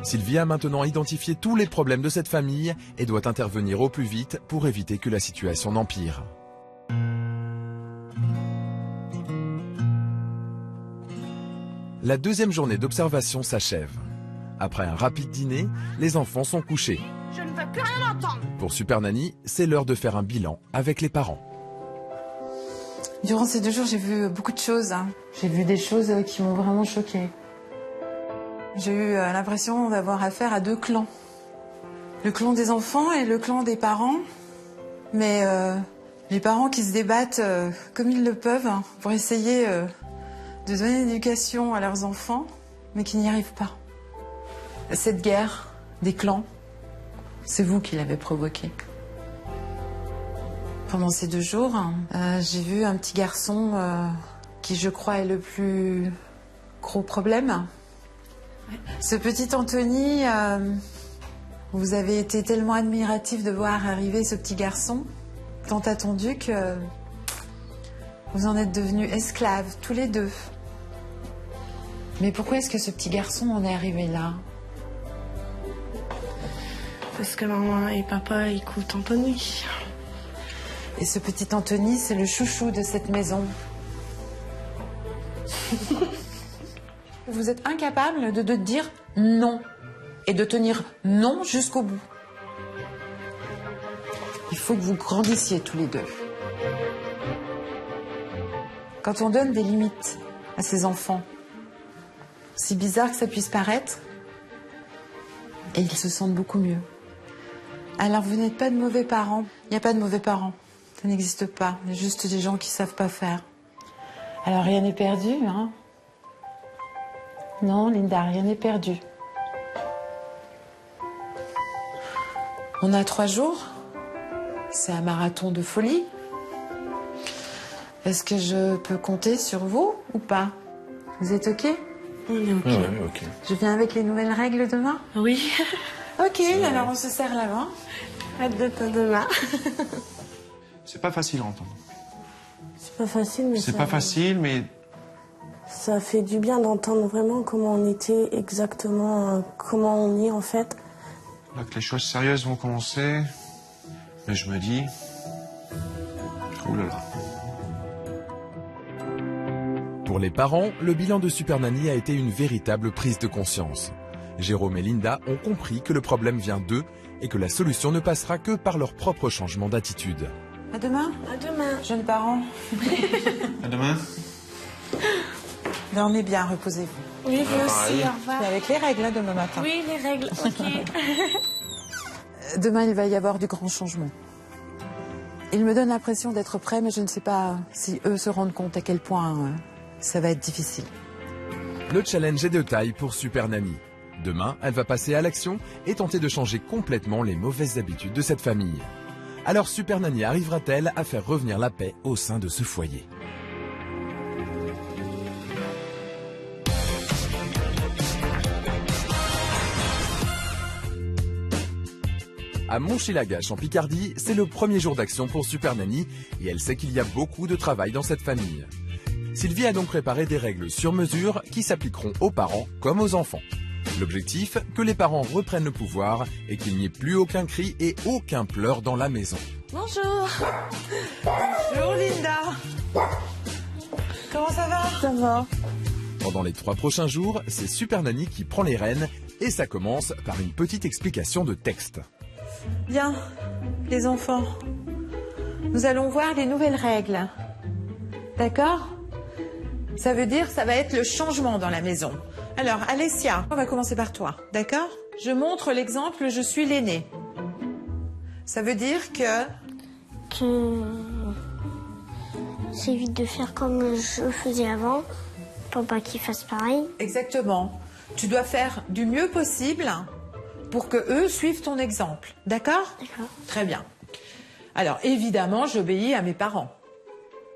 Sylvie a maintenant identifié tous les problèmes de cette famille et doit intervenir au plus vite pour éviter que la situation n'empire. La 2e journée d'observation s'achève. Après un rapide dîner, les enfants sont couchés. Je ne veux plus rien entendre. Pour Super Nanny, c'est l'heure de faire un bilan avec les parents. Durant ces 2 jours, j'ai vu beaucoup de choses. Hein. J'ai vu des choses qui m'ont vraiment choquée. J'ai eu l'impression d'avoir affaire à 2 clans. Le clan des enfants et le clan des parents. Mais les parents qui se débattent comme ils le peuvent hein, pour essayer de donner l'éducation à leurs enfants, mais qui n'y arrivent pas. Cette guerre des clans, c'est vous qui l'avez provoquée. Pendant ces 2 jours, j'ai vu un petit garçon qui, je crois, est le plus gros problème. Ce petit Anthony, vous avez été tellement admiratif de voir arriver ce petit garçon, tant attendu que vous en êtes devenus esclaves, tous les 2. Mais pourquoi est-ce que ce petit garçon en est arrivé là? Parce que maman et papa écoutent Anthony. Et ce petit Anthony, c'est le chouchou de cette maison. Vous êtes incapable de dire non et de tenir non jusqu'au bout. Il faut que vous grandissiez tous les 2. Quand on donne des limites à ses enfants, si bizarre que ça puisse paraître, et ils se sentent beaucoup mieux. Alors vous n'êtes pas de mauvais parents. Il n'y a pas de mauvais parents. Ça n'existe pas. Il y a juste des gens qui ne savent pas faire. Alors rien n'est perdu, hein? Non, Linda, rien n'est perdu. On a 3 jours. C'est un marathon de folie. Est-ce que je peux compter sur vous ou pas? Vous êtes OK? On est OK. Ouais, ok. Je viens avec les nouvelles règles demain? Oui. OK, alors on se serre la main. Hâte de toi demain. C'est pas facile à entendre. C'est pas facile, mais C'est pas facile, mais ça fait du bien d'entendre vraiment comment on était exactement, comment on est en fait. là que les choses sérieuses vont commencer, mais je me dis, ouh là là. Pour les parents, le bilan de Super Nanny a été une véritable prise de conscience. Jérôme et Linda ont compris que le problème vient d'eux et que la solution ne passera que par leur propre changement d'attitude. À demain, À demain. jeunes parents. À demain. Dormez bien, reposez-vous. Oui, vous aussi, pareil. au revoir. Et avec les règles, hein, demain matin. Oui, les règles, OK. Demain, il va y avoir du grand changement. Ils me donnent l'impression d'être prêts, mais je ne sais pas si eux se rendent compte à quel point ça va être difficile. Le challenge est de taille pour Super Nanny. Demain, elle va passer à l'action et tenter de changer complètement les mauvaises habitudes de cette famille. Alors Super Nanny arrivera-t-elle à faire revenir la paix au sein de ce foyer ? À Monchy-la-Gâche en Picardie, c'est le premier jour d'action pour Super Nanny et elle sait qu'il y a beaucoup de travail dans cette famille. Sylvie a donc préparé des règles sur mesure qui s'appliqueront aux parents comme aux enfants. L'objectif, que les parents reprennent le pouvoir et qu'il n'y ait plus aucun cri et aucun pleur dans la maison. Bonjour. Bonjour Linda. Comment ça va? Ça va? Pendant les 3 prochains jours, c'est Super Nanny qui prend les rênes et ça commence par une petite explication de texte. Bien, les enfants. Nous allons voir les nouvelles règles. D'accord? Ça veut dire que ça va être le changement dans la maison. Alors, Alessia, on va commencer par toi, d'accord? Je montre l'exemple, je suis l'aînée. Ça veut dire que... J'évite de faire comme je faisais avant, pour pas qu'ils fassent pareil. Exactement. Tu dois faire du mieux possible pour que eux suivent ton exemple, d'accord? D'accord. Très bien. Alors, évidemment, j'obéis à mes parents.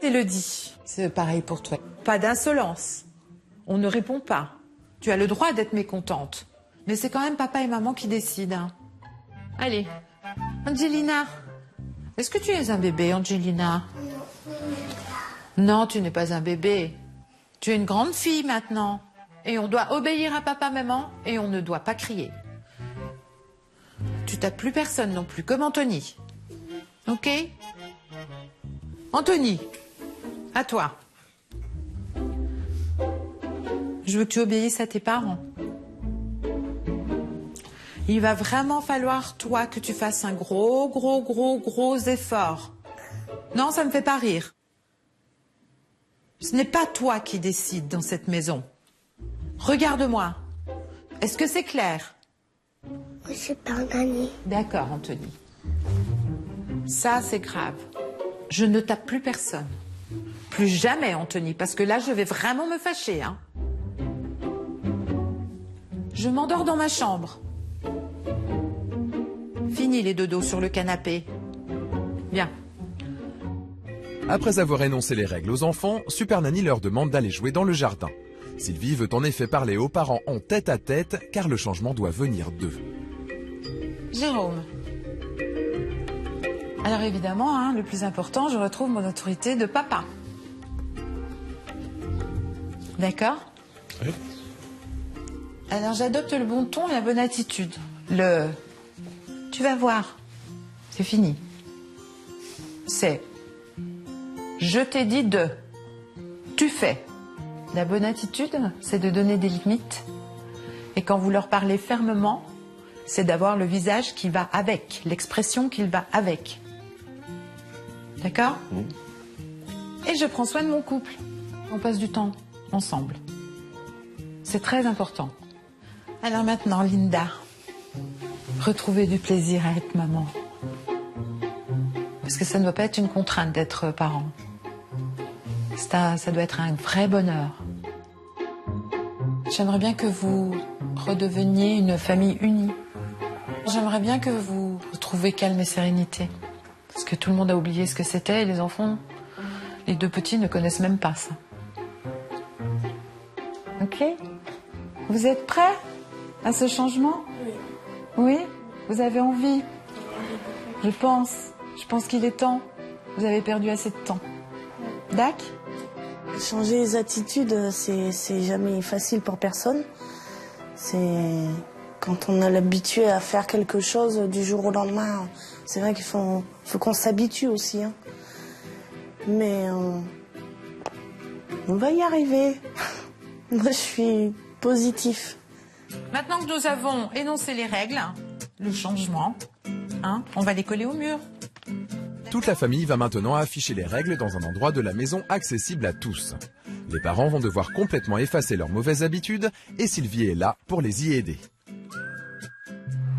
Élodie, c'est pareil pour toi. Pas d'insolence. On ne répond pas. Tu as le droit d'être mécontente. Mais c'est quand même papa et maman qui décident. Hein. Allez. Angelina. Est-ce que tu es un bébé, Angelina? Non, tu n'es pas un bébé. Tu es une grande fille maintenant. Et on doit obéir à papa, maman. Et on ne doit pas crier. Tu tapes plus personne non plus, comme Anthony. Ok? Anthony, à toi. Je veux que tu obéisses à tes parents. Il va vraiment falloir, toi, que tu fasses un gros effort. Non, ça me fait pas rire. Ce n'est pas toi qui décides dans cette maison. Regarde-moi. Est-ce que c'est clair? Oui, c'est pas gagné. D'accord, Anthony. Ça, c'est grave. Je ne tape plus personne. Plus jamais, Anthony, parce que là, je vais vraiment me fâcher, hein. Je m'endors dans ma chambre. Fini les dodos sur le canapé. Bien. Après avoir énoncé les règles aux enfants, Super Nanny leur demande d'aller jouer dans le jardin. Sylvie veut en effet parler aux parents en tête-à-tête, car le changement doit venir d'eux. Jérôme. Alors évidemment, hein, le plus important, je retrouve mon autorité de papa. D'accord? Oui. Alors j'adopte le bon ton et la bonne attitude. Le « tu vas voir », c'est fini. C'est « je t'ai dit de », tu fais. La bonne attitude, c'est de donner des limites. Et quand vous leur parlez fermement, c'est d'avoir le visage qui va avec, l'expression qui va avec. D'accord? Et je prends soin de mon couple. On passe du temps ensemble. C'est très important. Alors maintenant, Linda, retrouvez du plaisir à être maman. Parce que ça ne doit pas être une contrainte d'être parent. Ça doit être un vrai bonheur. J'aimerais bien que vous redeveniez une famille unie. J'aimerais bien que vous retrouviez calme et sérénité. Parce que tout le monde a oublié ce que c'était et les enfants, les deux petits ne connaissent même pas ça. Ok? Vous êtes prêts à ce changement? Oui. Oui? Vous avez envie? Je pense qu'il est temps. Vous avez perdu assez de temps. Dac? Changer les attitudes, c'est jamais facile pour personne. C'est quand on a l'habitude à faire quelque chose du jour au lendemain, c'est vrai qu'il faut qu'on s'habitue aussi. Hein. Mais on va y arriver. Moi, je suis positif. Maintenant que nous avons énoncé les règles, le changement, hein, on va les coller au mur. Toute la famille va maintenant afficher les règles dans un endroit de la maison accessible à tous. Les parents vont devoir complètement effacer leurs mauvaises habitudes et Sylvie est là pour les y aider.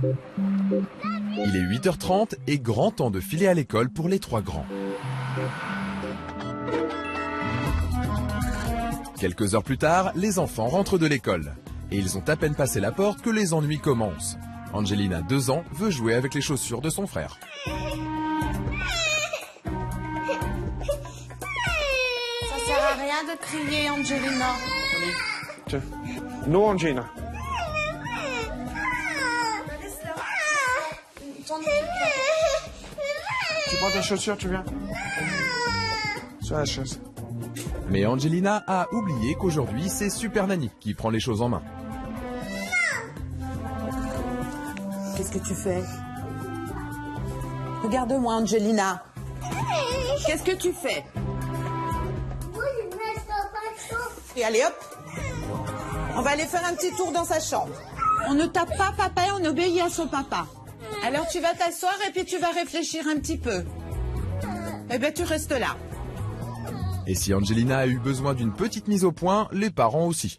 Il est 8h30 et grand temps de filer à l'école pour les 3 grands. Quelques heures plus tard, les enfants rentrent de l'école. Et ils ont à peine passé la porte que les ennuis commencent. Angelina, 2 ans, veut jouer avec les chaussures de son frère. Ça sert à rien de crier, Angelina. Tiens. No, Angelina. Tu prends tes chaussures, tu viens? Sur la chaise. Mais Angelina a oublié qu'aujourd'hui, c'est Super Nanny qui prend les choses en main. Qu'est-ce que tu fais? Regarde-moi, Angelina. Qu'est-ce que tu fais? Et allez hop, on va aller faire un petit tour dans sa chambre. On ne tape pas papa et on obéit à son papa. Alors tu vas t'asseoir et puis tu vas réfléchir un petit peu. Eh bien tu restes là. Et si Angelina a eu besoin d'une petite mise au point, les parents aussi.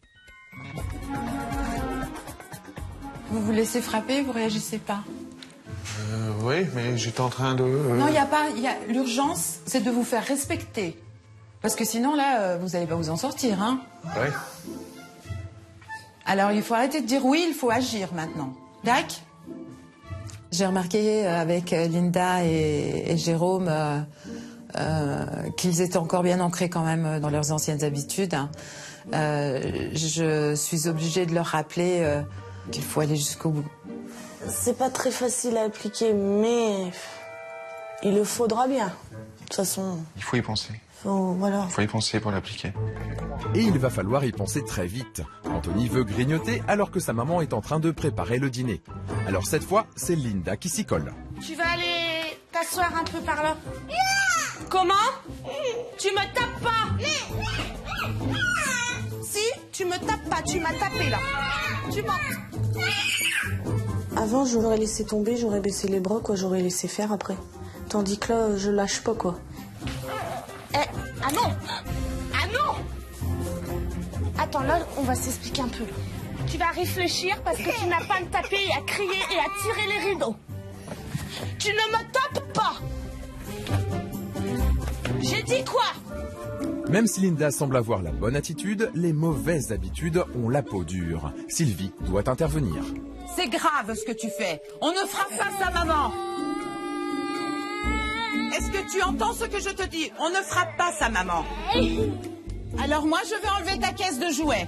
Vous vous laissez frapper, vous réagissez pas. Oui, mais j'étais en train de... Non, l'urgence, c'est de vous faire respecter. Parce que sinon, là, vous n'allez pas vous en sortir, hein. Oui. Alors, il faut arrêter de dire oui, il faut agir maintenant. Dac? J'ai remarqué avec Linda et Jérôme qu'ils étaient encore bien ancrés quand même dans leurs anciennes habitudes. Je suis obligée de leur rappeler qu'il faut aller jusqu'au bout. C'est pas très facile à appliquer, mais il le faudra bien. De toute façon, Il faut y penser. voilà. Il faut y penser pour l'appliquer. Et il va falloir y penser très vite. Anthony veut grignoter alors que sa maman est en train de préparer le dîner. Alors cette fois, c'est Linda qui s'y colle. Tu vas aller t'asseoir un peu par là. Comment? Tu me tapes pas. Si, tu me tapes pas, tu m'as tapé là. Tu mens. Avant, j'aurais laissé tomber, j'aurais baissé les bras, quoi, j'aurais laissé faire après. Tandis que là, je lâche pas, quoi. Ah non! Ah non! Attends, là, on va s'expliquer un peu. Là. Tu vas réfléchir parce que tu n'as pas à me taper et à crier et à tirer les rideaux. Tu ne me tapes pas! J'ai dit quoi? Même si Linda semble avoir la bonne attitude, les mauvaises habitudes ont la peau dure. Sylvie doit intervenir. C'est grave ce que tu fais. On ne fera pas sa maman. Est-ce que tu entends ce que je te dis? On ne frappe pas sa maman. Alors moi, je vais enlever ta caisse de jouets.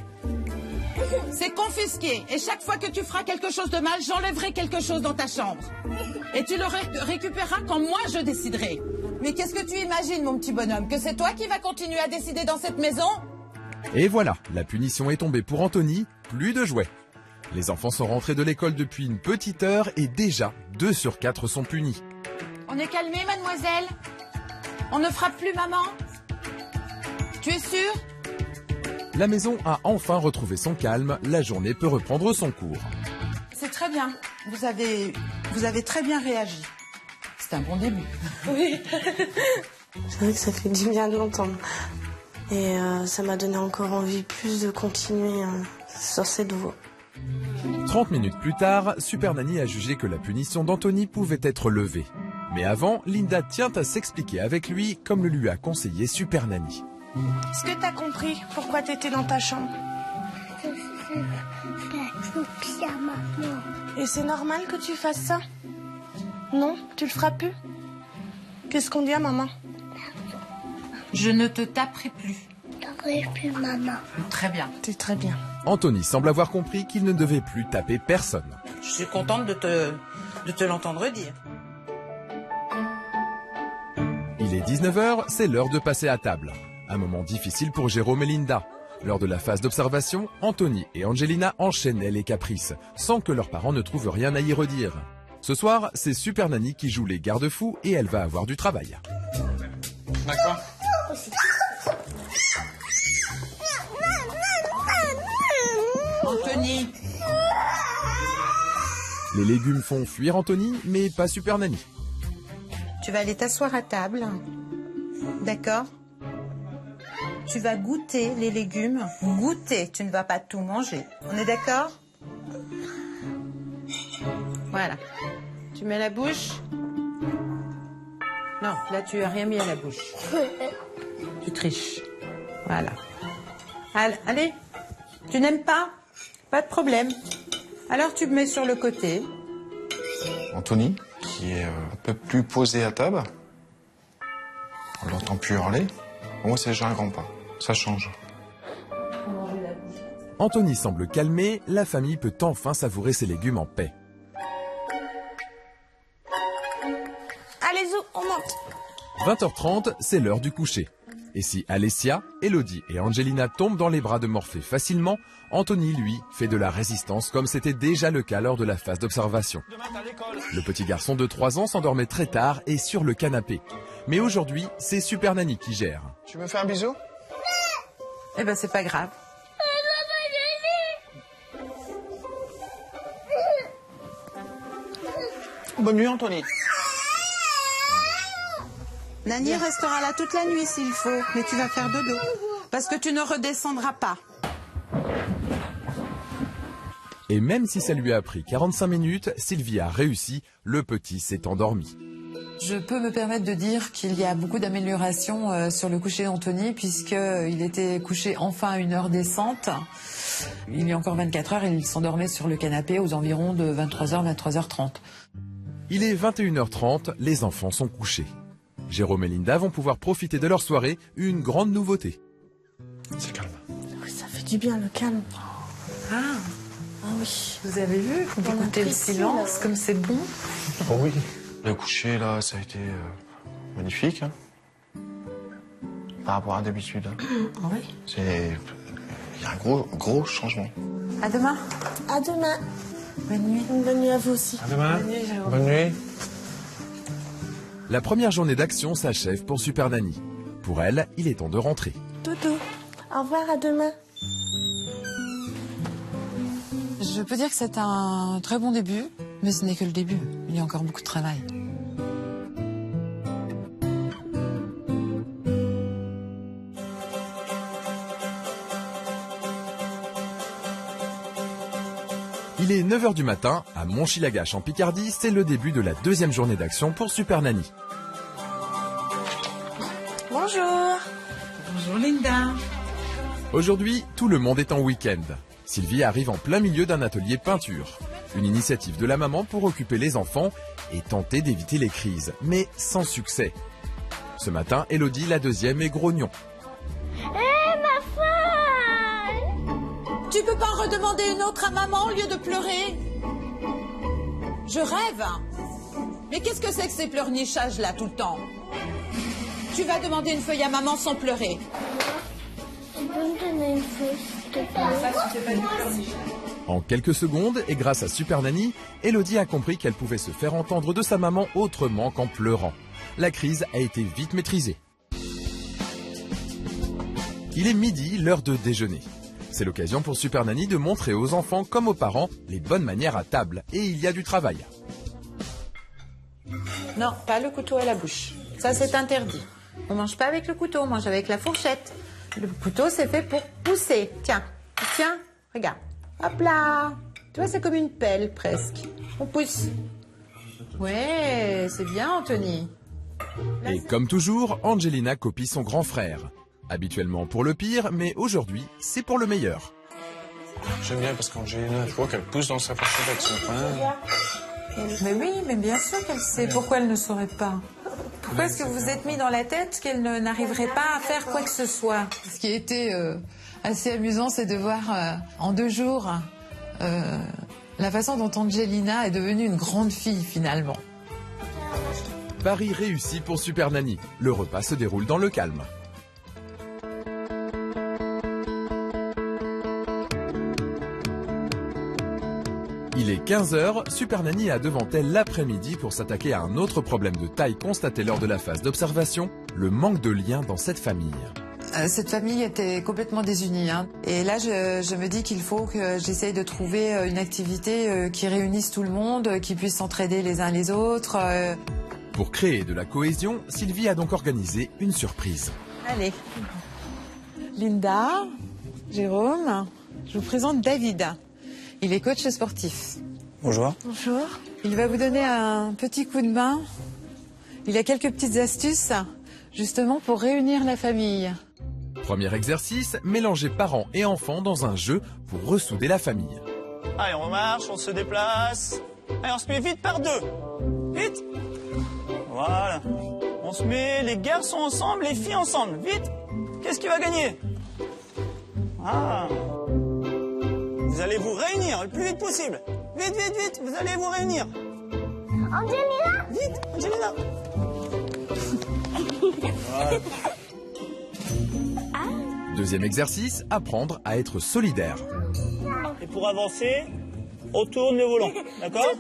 C'est confisqué. Et chaque fois que tu feras quelque chose de mal, j'enlèverai quelque chose dans ta chambre. Et tu le récupéreras quand moi je déciderai. Mais qu'est-ce que tu imagines, mon petit bonhomme? Que c'est toi qui vas continuer à décider dans cette maison? Et voilà, la punition est tombée pour Anthony, plus de jouets. Les enfants sont rentrés de l'école depuis une petite heure et déjà 2 sur 4 sont punis. On est calmé, mademoiselle? On ne frappe plus maman? Tu es sûre? La maison a enfin retrouvé son calme, la journée peut reprendre son cours. C'est très bien. Vous avez très bien réagi. C'est un bon début. Oui. C'est vrai que ça fait du bien de l'entendre. Et ça m'a donné encore envie plus de continuer sur cette voie. 30 minutes plus tard, Super Nanny a jugé que la punition d'Anthony pouvait être levée. Mais avant, Linda tient à s'expliquer avec lui comme le lui a conseillé Super Nanny. Est-ce que t'as compris pourquoi t'étais dans ta chambre? Et c'est normal que tu fasses ça? Non, tu le feras plus? Qu'est-ce qu'on dit à maman? Je ne te taperai plus. Plus maman. Très bien. C'est très bien. Anthony semble avoir compris qu'il ne devait plus taper personne. Je suis contente de te l'entendre dire. Il est 19h, c'est l'heure de passer à table. Un moment difficile pour Jérôme et Linda. Lors de la phase d'observation, Anthony et Angelina enchaînaient les caprices, sans que leurs parents ne trouvent rien à y redire. Ce soir, c'est Super Nanny qui joue les garde-fous et elle va avoir du travail. D'accord. Anthony. Les légumes font fuir Anthony, mais pas Super Nanny. Tu vas aller t'asseoir à table. D'accord? Tu vas goûter les légumes. Goûter, tu ne vas pas tout manger. On est d'accord? Voilà. Tu mets la bouche? Non, là tu as rien mis à la bouche. Tu triches. Voilà. Allez, tu n'aimes pas? Pas de problème. Alors tu me mets sur le côté. Anthony, qui est un peu plus posé à table. On l'entend plus hurler. Moi, c'est déjà un grand pas. Ça change. Anthony semble calmé, la famille peut enfin savourer ses légumes en paix. Allez, Zou, on monte. 20h30, c'est l'heure du coucher. Et si Alessia, Elodie et Angelina tombent dans les bras de Morphée facilement, Anthony, lui, fait de la résistance comme c'était déjà le cas lors de la phase d'observation. Le petit garçon de 3 ans s'endormait très tard et sur le canapé. Mais aujourd'hui, c'est Super Nanny qui gère. Tu me fais un bisou? Eh ben c'est pas grave. Bonne nuit, Anthony. Nanny restera là toute la nuit s'il faut, mais tu vas faire dodo. Parce que tu ne redescendras pas. Et même si ça lui a pris 45 minutes, Sylvie a réussi, le petit s'est endormi. Je peux me permettre de dire qu'il y a beaucoup d'améliorations sur le coucher d'Anthony, puisqu'il était couché enfin à une heure décente. Il y a encore 24 heures, il s'endormait sur le canapé aux environs de 23h, 23h30. Il est 21h30, les enfants sont couchés. Jérôme et Linda vont pouvoir profiter de leur soirée, une grande nouveauté. C'est calme. Oui, ça fait du bien, le calme. Ah oui, vous avez vu, vous écoutez le silence, comme c'est bon. Oh oui. Le coucher, là, ça a été magnifique. Hein. Par rapport à d'habitude. Hein. Oui. Il y a un gros changement. À demain. À demain. Bonne nuit. Bonne nuit à vous aussi. À demain. Bonne nuit, Jérôme. Bonne nuit. La première journée d'action s'achève pour Super Nanny. Pour elle, il est temps de rentrer. Dodo. Au revoir, à demain. Je peux dire que c'est un très bon début, mais ce n'est que le début. Il y a encore beaucoup de travail. Il est 9h du matin, à Monchy-la-Gâche en Picardie, c'est le début de la deuxième journée d'action pour Super Nanny. Bonjour. Bonjour Linda. Aujourd'hui, tout le monde est en week-end. Sylvie arrive en plein milieu d'un atelier peinture. Une initiative de la maman pour occuper les enfants et tenter d'éviter les crises, mais sans succès. Ce matin, Elodie, la deuxième, est grognon. Ma faille! Tu peux pas en redemander une autre à maman au lieu de pleurer? Je rêve. Mais qu'est-ce que c'est que ces pleurnichages là tout le temps? Tu vas demander une feuille à maman sans pleurer. Tu peux me donner une feuille, s'il te plaît? En quelques secondes, et grâce à Super Nanny, Elodie a compris qu'elle pouvait se faire entendre de sa maman autrement qu'en pleurant. La crise a été vite maîtrisée. Il est midi, l'heure de déjeuner. C'est l'occasion pour Super Nanny de montrer aux enfants comme aux parents les bonnes manières à table. Et il y a du travail. Non, pas le couteau à la bouche. Ça, c'est interdit. On mange pas avec le couteau, on mange avec la fourchette. Le couteau, c'est fait pour pousser. Tiens, tiens, regarde. Hop là. Tu vois, c'est comme une pelle, presque. On pousse. Ouais, c'est bien, Anthony. Et comme toujours, Angelina copie son grand frère. Habituellement pour le pire, mais aujourd'hui, c'est pour le meilleur. J'aime bien parce qu'Angelina, je vois qu'elle pousse dans sa fourchette avec son pain. Mais oui, mais bien sûr qu'elle sait. Pourquoi elle ne saurait pas? Pourquoi est-ce que vous vous êtes mis dans la tête qu'elle n'arriverait pas à faire quoi que ce soit? Ce qui était assez amusant, c'est de voir en 2 jours la façon dont Angelina est devenue une grande fille finalement. Pari réussi pour Super Nanny. Le repas se déroule dans le calme. Il est 15h, Super Nanny a devant elle l'après-midi pour s'attaquer à un autre problème de taille constaté lors de la phase d'observation, le manque de lien dans cette famille. Cette famille était complètement désunie. Hein. Et là, je me dis qu'il faut que j'essaye de trouver une activité qui réunisse tout le monde, qui puisse s'entraider les uns les autres. Pour créer de la cohésion, Sylvie a donc organisé une surprise. Allez. Linda, Jérôme, je vous présente David. Il est coach sportif. Bonjour. Bonjour. Il va vous donner un petit coup de main. Il a quelques petites astuces, justement pour réunir la famille. Premier exercice, mélanger parents et enfants dans un jeu pour ressouder la famille. Allez, on marche, on se déplace. Allez, on se met vite par 2. Vite. Voilà. On se met les garçons ensemble, les filles ensemble. Vite. Qu'est-ce qui va gagner? Ah. Vous allez vous réunir le plus vite possible. Vite, vite, vite, vous allez vous réunir. Angelina? Vite, Angelina. Voilà. Deuxième exercice, apprendre à être solidaire. Et pour avancer, on tourne le volant, d'accord?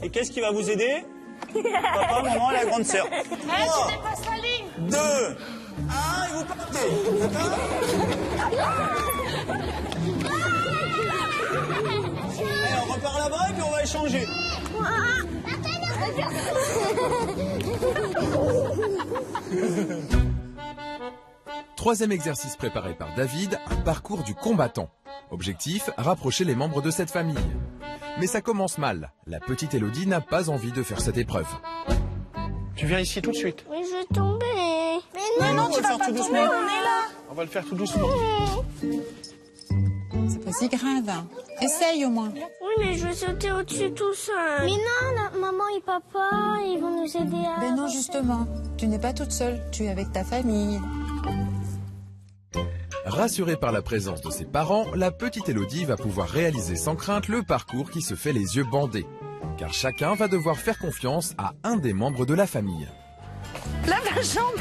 Et qu'est-ce qui va vous aider? Papa, maman et la grande sœur. 3, 2, 1, et vous partez, d'accord? Allez, on repart là-bas et puis on va échanger. Troisième exercice préparé par David, un parcours du combattant. Objectif, rapprocher les membres de cette famille. Mais ça commence mal. La petite Elodie n'a pas envie de faire cette épreuve. Tu viens ici tout de suite. Mais je vais tomber. Mais non, tu vas pas tomber, on est là. On va le faire tout doucement. C'est pas si grave. Essaye au moins. Oui, mais je vais sauter au-dessus tout seul. Mais non, maman et papa, ils vont nous aider à... Ben non, justement. Tu n'es pas toute seule. Tu es avec ta famille. Rassurée par la présence de ses parents, la petite Elodie va pouvoir réaliser sans crainte le parcours qui se fait les yeux bandés. Car chacun va devoir faire confiance à un des membres de la famille. Lève la jambe.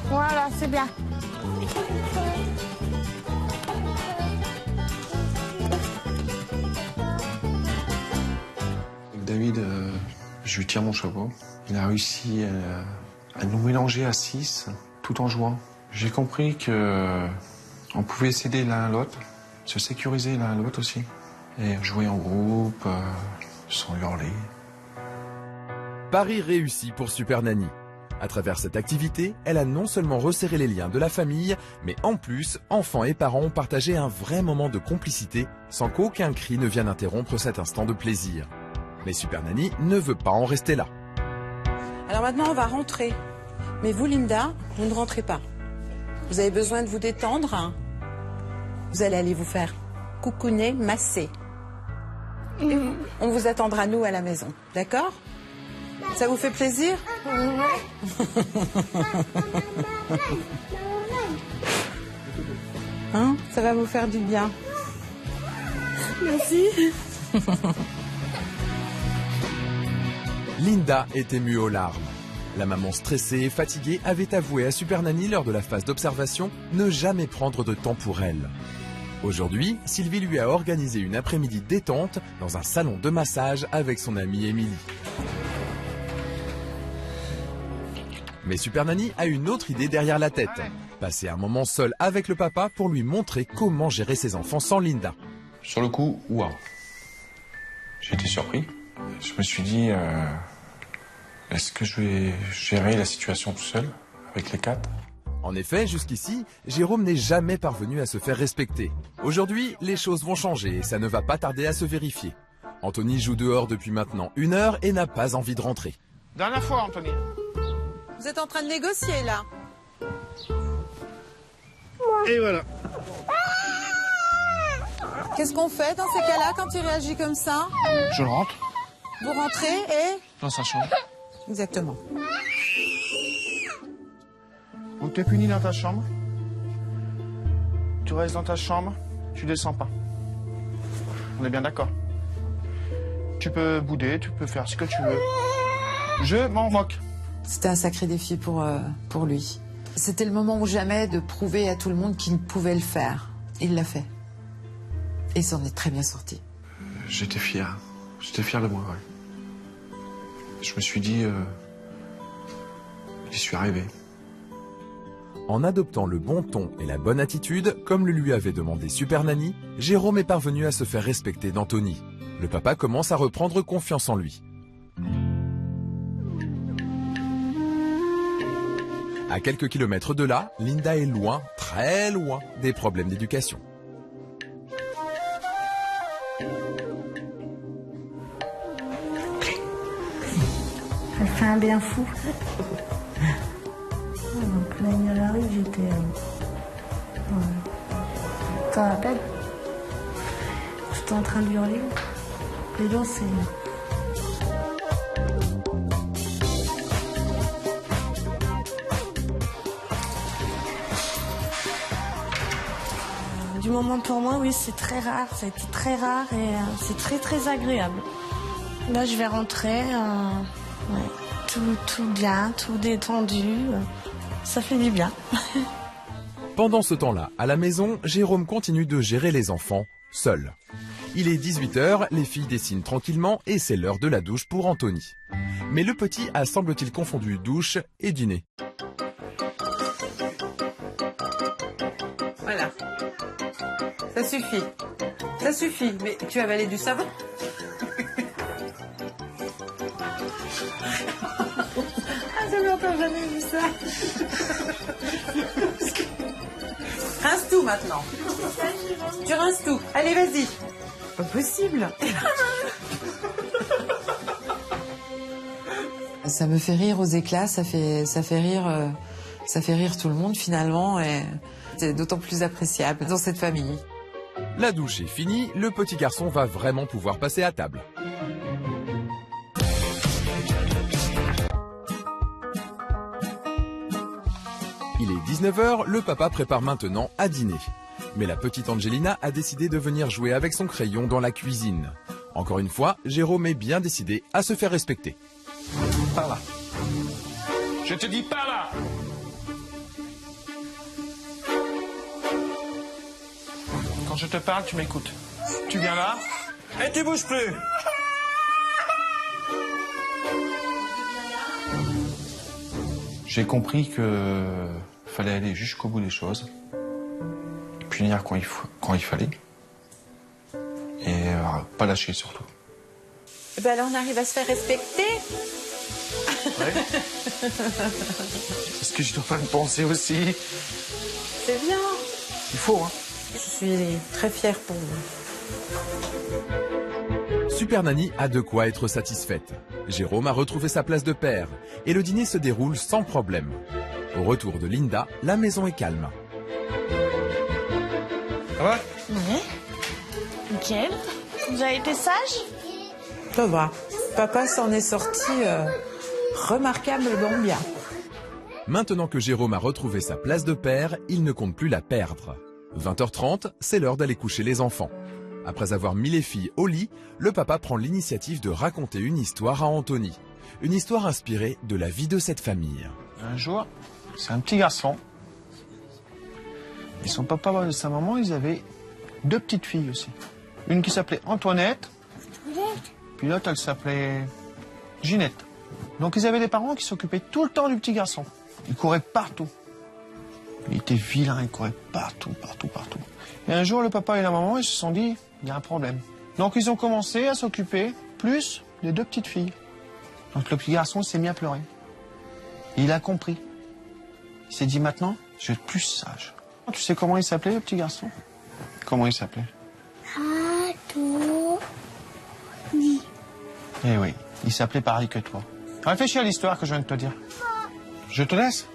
Voilà, c'est bien. David, je lui tire mon chapeau. Il a réussi à nous mélanger à 6 tout en jouant. J'ai compris que on pouvait s'aider l'un à l'autre, se sécuriser l'un à l'autre aussi. Et jouer en groupe, sans hurler. Pari réussi pour Super Nanny. À travers cette activité, elle a non seulement resserré les liens de la famille, mais en plus, enfants et parents ont partagé un vrai moment de complicité sans qu'aucun cri ne vienne interrompre cet instant de plaisir. Mais Super Nanny ne veut pas en rester là. Alors maintenant, on va rentrer. Mais vous, Linda, vous ne rentrez pas. Vous avez besoin de vous détendre. Vous allez aller vous faire coucouner, masser. On vous attendra, nous, à la maison. D'accord? Ça vous fait plaisir? Hein? Ça va vous faire du bien. Merci. Linda est émue aux larmes. La maman stressée et fatiguée avait avoué à Super Nanny lors de la phase d'observation ne jamais prendre de temps pour elle. Aujourd'hui, Sylvie lui a organisé une après-midi détente dans un salon de massage avec son amie Émilie. Mais Super Nanny a une autre idée derrière la tête. Passer un moment seul avec le papa pour lui montrer comment gérer ses enfants sans Linda. Sur le coup, waouh. J'ai été surpris. Je me suis dit, est-ce que je vais gérer la situation tout seul, avec les 4 ? En effet, jusqu'ici, Jérôme n'est jamais parvenu à se faire respecter. Aujourd'hui, les choses vont changer et ça ne va pas tarder à se vérifier. Anthony joue dehors depuis maintenant 1 heure et n'a pas envie de rentrer. Dernière fois, Anthony. Vous êtes en train de négocier, là? Et voilà. Qu'est-ce qu'on fait dans ces cas-là quand il réagit comme ça? Je rentre Vous rentrez et... dans sa chambre. Exactement. Ou t'es puni dans ta chambre. Tu restes dans ta chambre, tu descends pas. On est bien d'accord. Tu peux bouder, tu peux faire ce que tu veux. Je m'en moque. C'était un sacré défi pour lui. C'était le moment ou jamais de prouver à tout le monde qu'il pouvait le faire. Il l'a fait. Et il s'en est très bien sorti. J'étais fier. J'étais fier de moi, ouais. Je me suis dit... j'y suis arrivé. En adoptant le bon ton et la bonne attitude, comme le lui avait demandé Super Nanny, Jérôme est parvenu à se faire respecter d'Anthony. Le papa commence à reprendre confiance en lui. À quelques kilomètres de là, Linda est loin, très loin, des problèmes d'éducation. Elle fait un bien fou. En plein milieu de la rue, j'étais... T'en rappelles? J'étais en train de hurler. Et là, c'est... Du moment pour moi, oui, c'est très rare. Ça a été très rare et c'est très, très agréable. Là, je vais rentrer... ouais. Tout bien, tout détendu. Ça fait du bien. Pendant ce temps-là, à la maison, Jérôme continue de gérer les enfants seul. Il est 18h, les filles dessinent tranquillement et c'est l'heure de la douche pour Anthony. Mais le petit a semble-t-il confondu douche et dîner. Voilà. Ça suffit. Ça suffit. Mais tu as avalé du savon? Je n'ai encore jamais vu ça. Rince tout maintenant. Tu rinces tout. Allez, vas-y. Pas possible. Ça me fait rire aux éclats. Ça fait rire tout le monde finalement. Et c'est d'autant plus appréciable dans cette famille. La douche est finie, le petit garçon va vraiment pouvoir passer à table. Il est 19h, le papa prépare maintenant à dîner. Mais la petite Angelina a décidé de venir jouer avec son crayon dans la cuisine. Encore une fois, Jérôme est bien décidé à se faire respecter. Par là. Je te dis par là. Quand je te parle, tu m'écoutes. Tu viens là et tu bouges plus. J'ai compris que fallait aller jusqu'au bout des choses, punir quand il fallait, et pas lâcher surtout. Ben alors on arrive à se faire respecter. Ouais. Est-ce que je dois pas me penser aussi? C'est bien. Il faut, hein. Je suis très fière pour vous. Super Nanny a de quoi être satisfaite. Jérôme a retrouvé sa place de père et le dîner se déroule sans problème. Au retour de Linda, la maison est calme. Ça va? Oui. Nickel. Vous avez été sage? Ça va. Papa s'en est sorti remarquablement bien. Maintenant que Jérôme a retrouvé sa place de père, il ne compte plus la perdre. 20h30, c'est l'heure d'aller coucher les enfants. Après avoir mis les filles au lit, le papa prend l'initiative de raconter une histoire à Anthony. Une histoire inspirée de la vie de cette famille. Un jour, c'est un petit garçon. Et son papa et sa maman, ils avaient 2 petites filles aussi. Une qui s'appelait Antoinette, puis l'autre, elle s'appelait Ginette. Donc ils avaient des parents qui s'occupaient tout le temps du petit garçon. Il courait partout. Il était vilain, il courait partout. Et un jour, le papa et la maman, ils se sont dit, il y a un problème. Donc ils ont commencé à s'occuper plus des 2 petites filles. Donc le petit garçon s'est mis à pleurer. Et il a compris. Il s'est dit, maintenant, je vais être plus sage. Tu sais comment il s'appelait, le petit garçon? Comment il s'appelait? Oui. Eh oui, il s'appelait pareil que toi. Réfléchis à l'histoire que je viens de te dire. Je te laisse.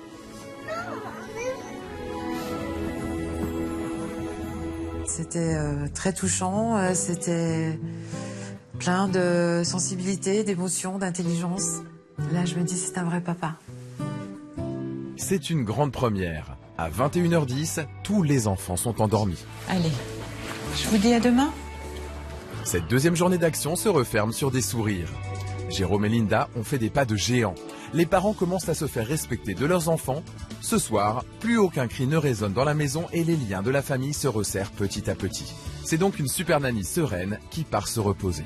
C'était très touchant, c'était plein de sensibilité, d'émotion, d'intelligence. Là, je me dis, c'est un vrai papa. C'est une grande première. À 21h10, tous les enfants sont endormis. Allez, je vous dis à demain. Cette deuxième journée d'action se referme sur des sourires. Jérôme et Linda ont fait des pas de géant. Les parents commencent à se faire respecter de leurs enfants. Ce soir, plus aucun cri ne résonne dans la maison et les liens de la famille se resserrent petit à petit. C'est donc une super nanny sereine qui part se reposer.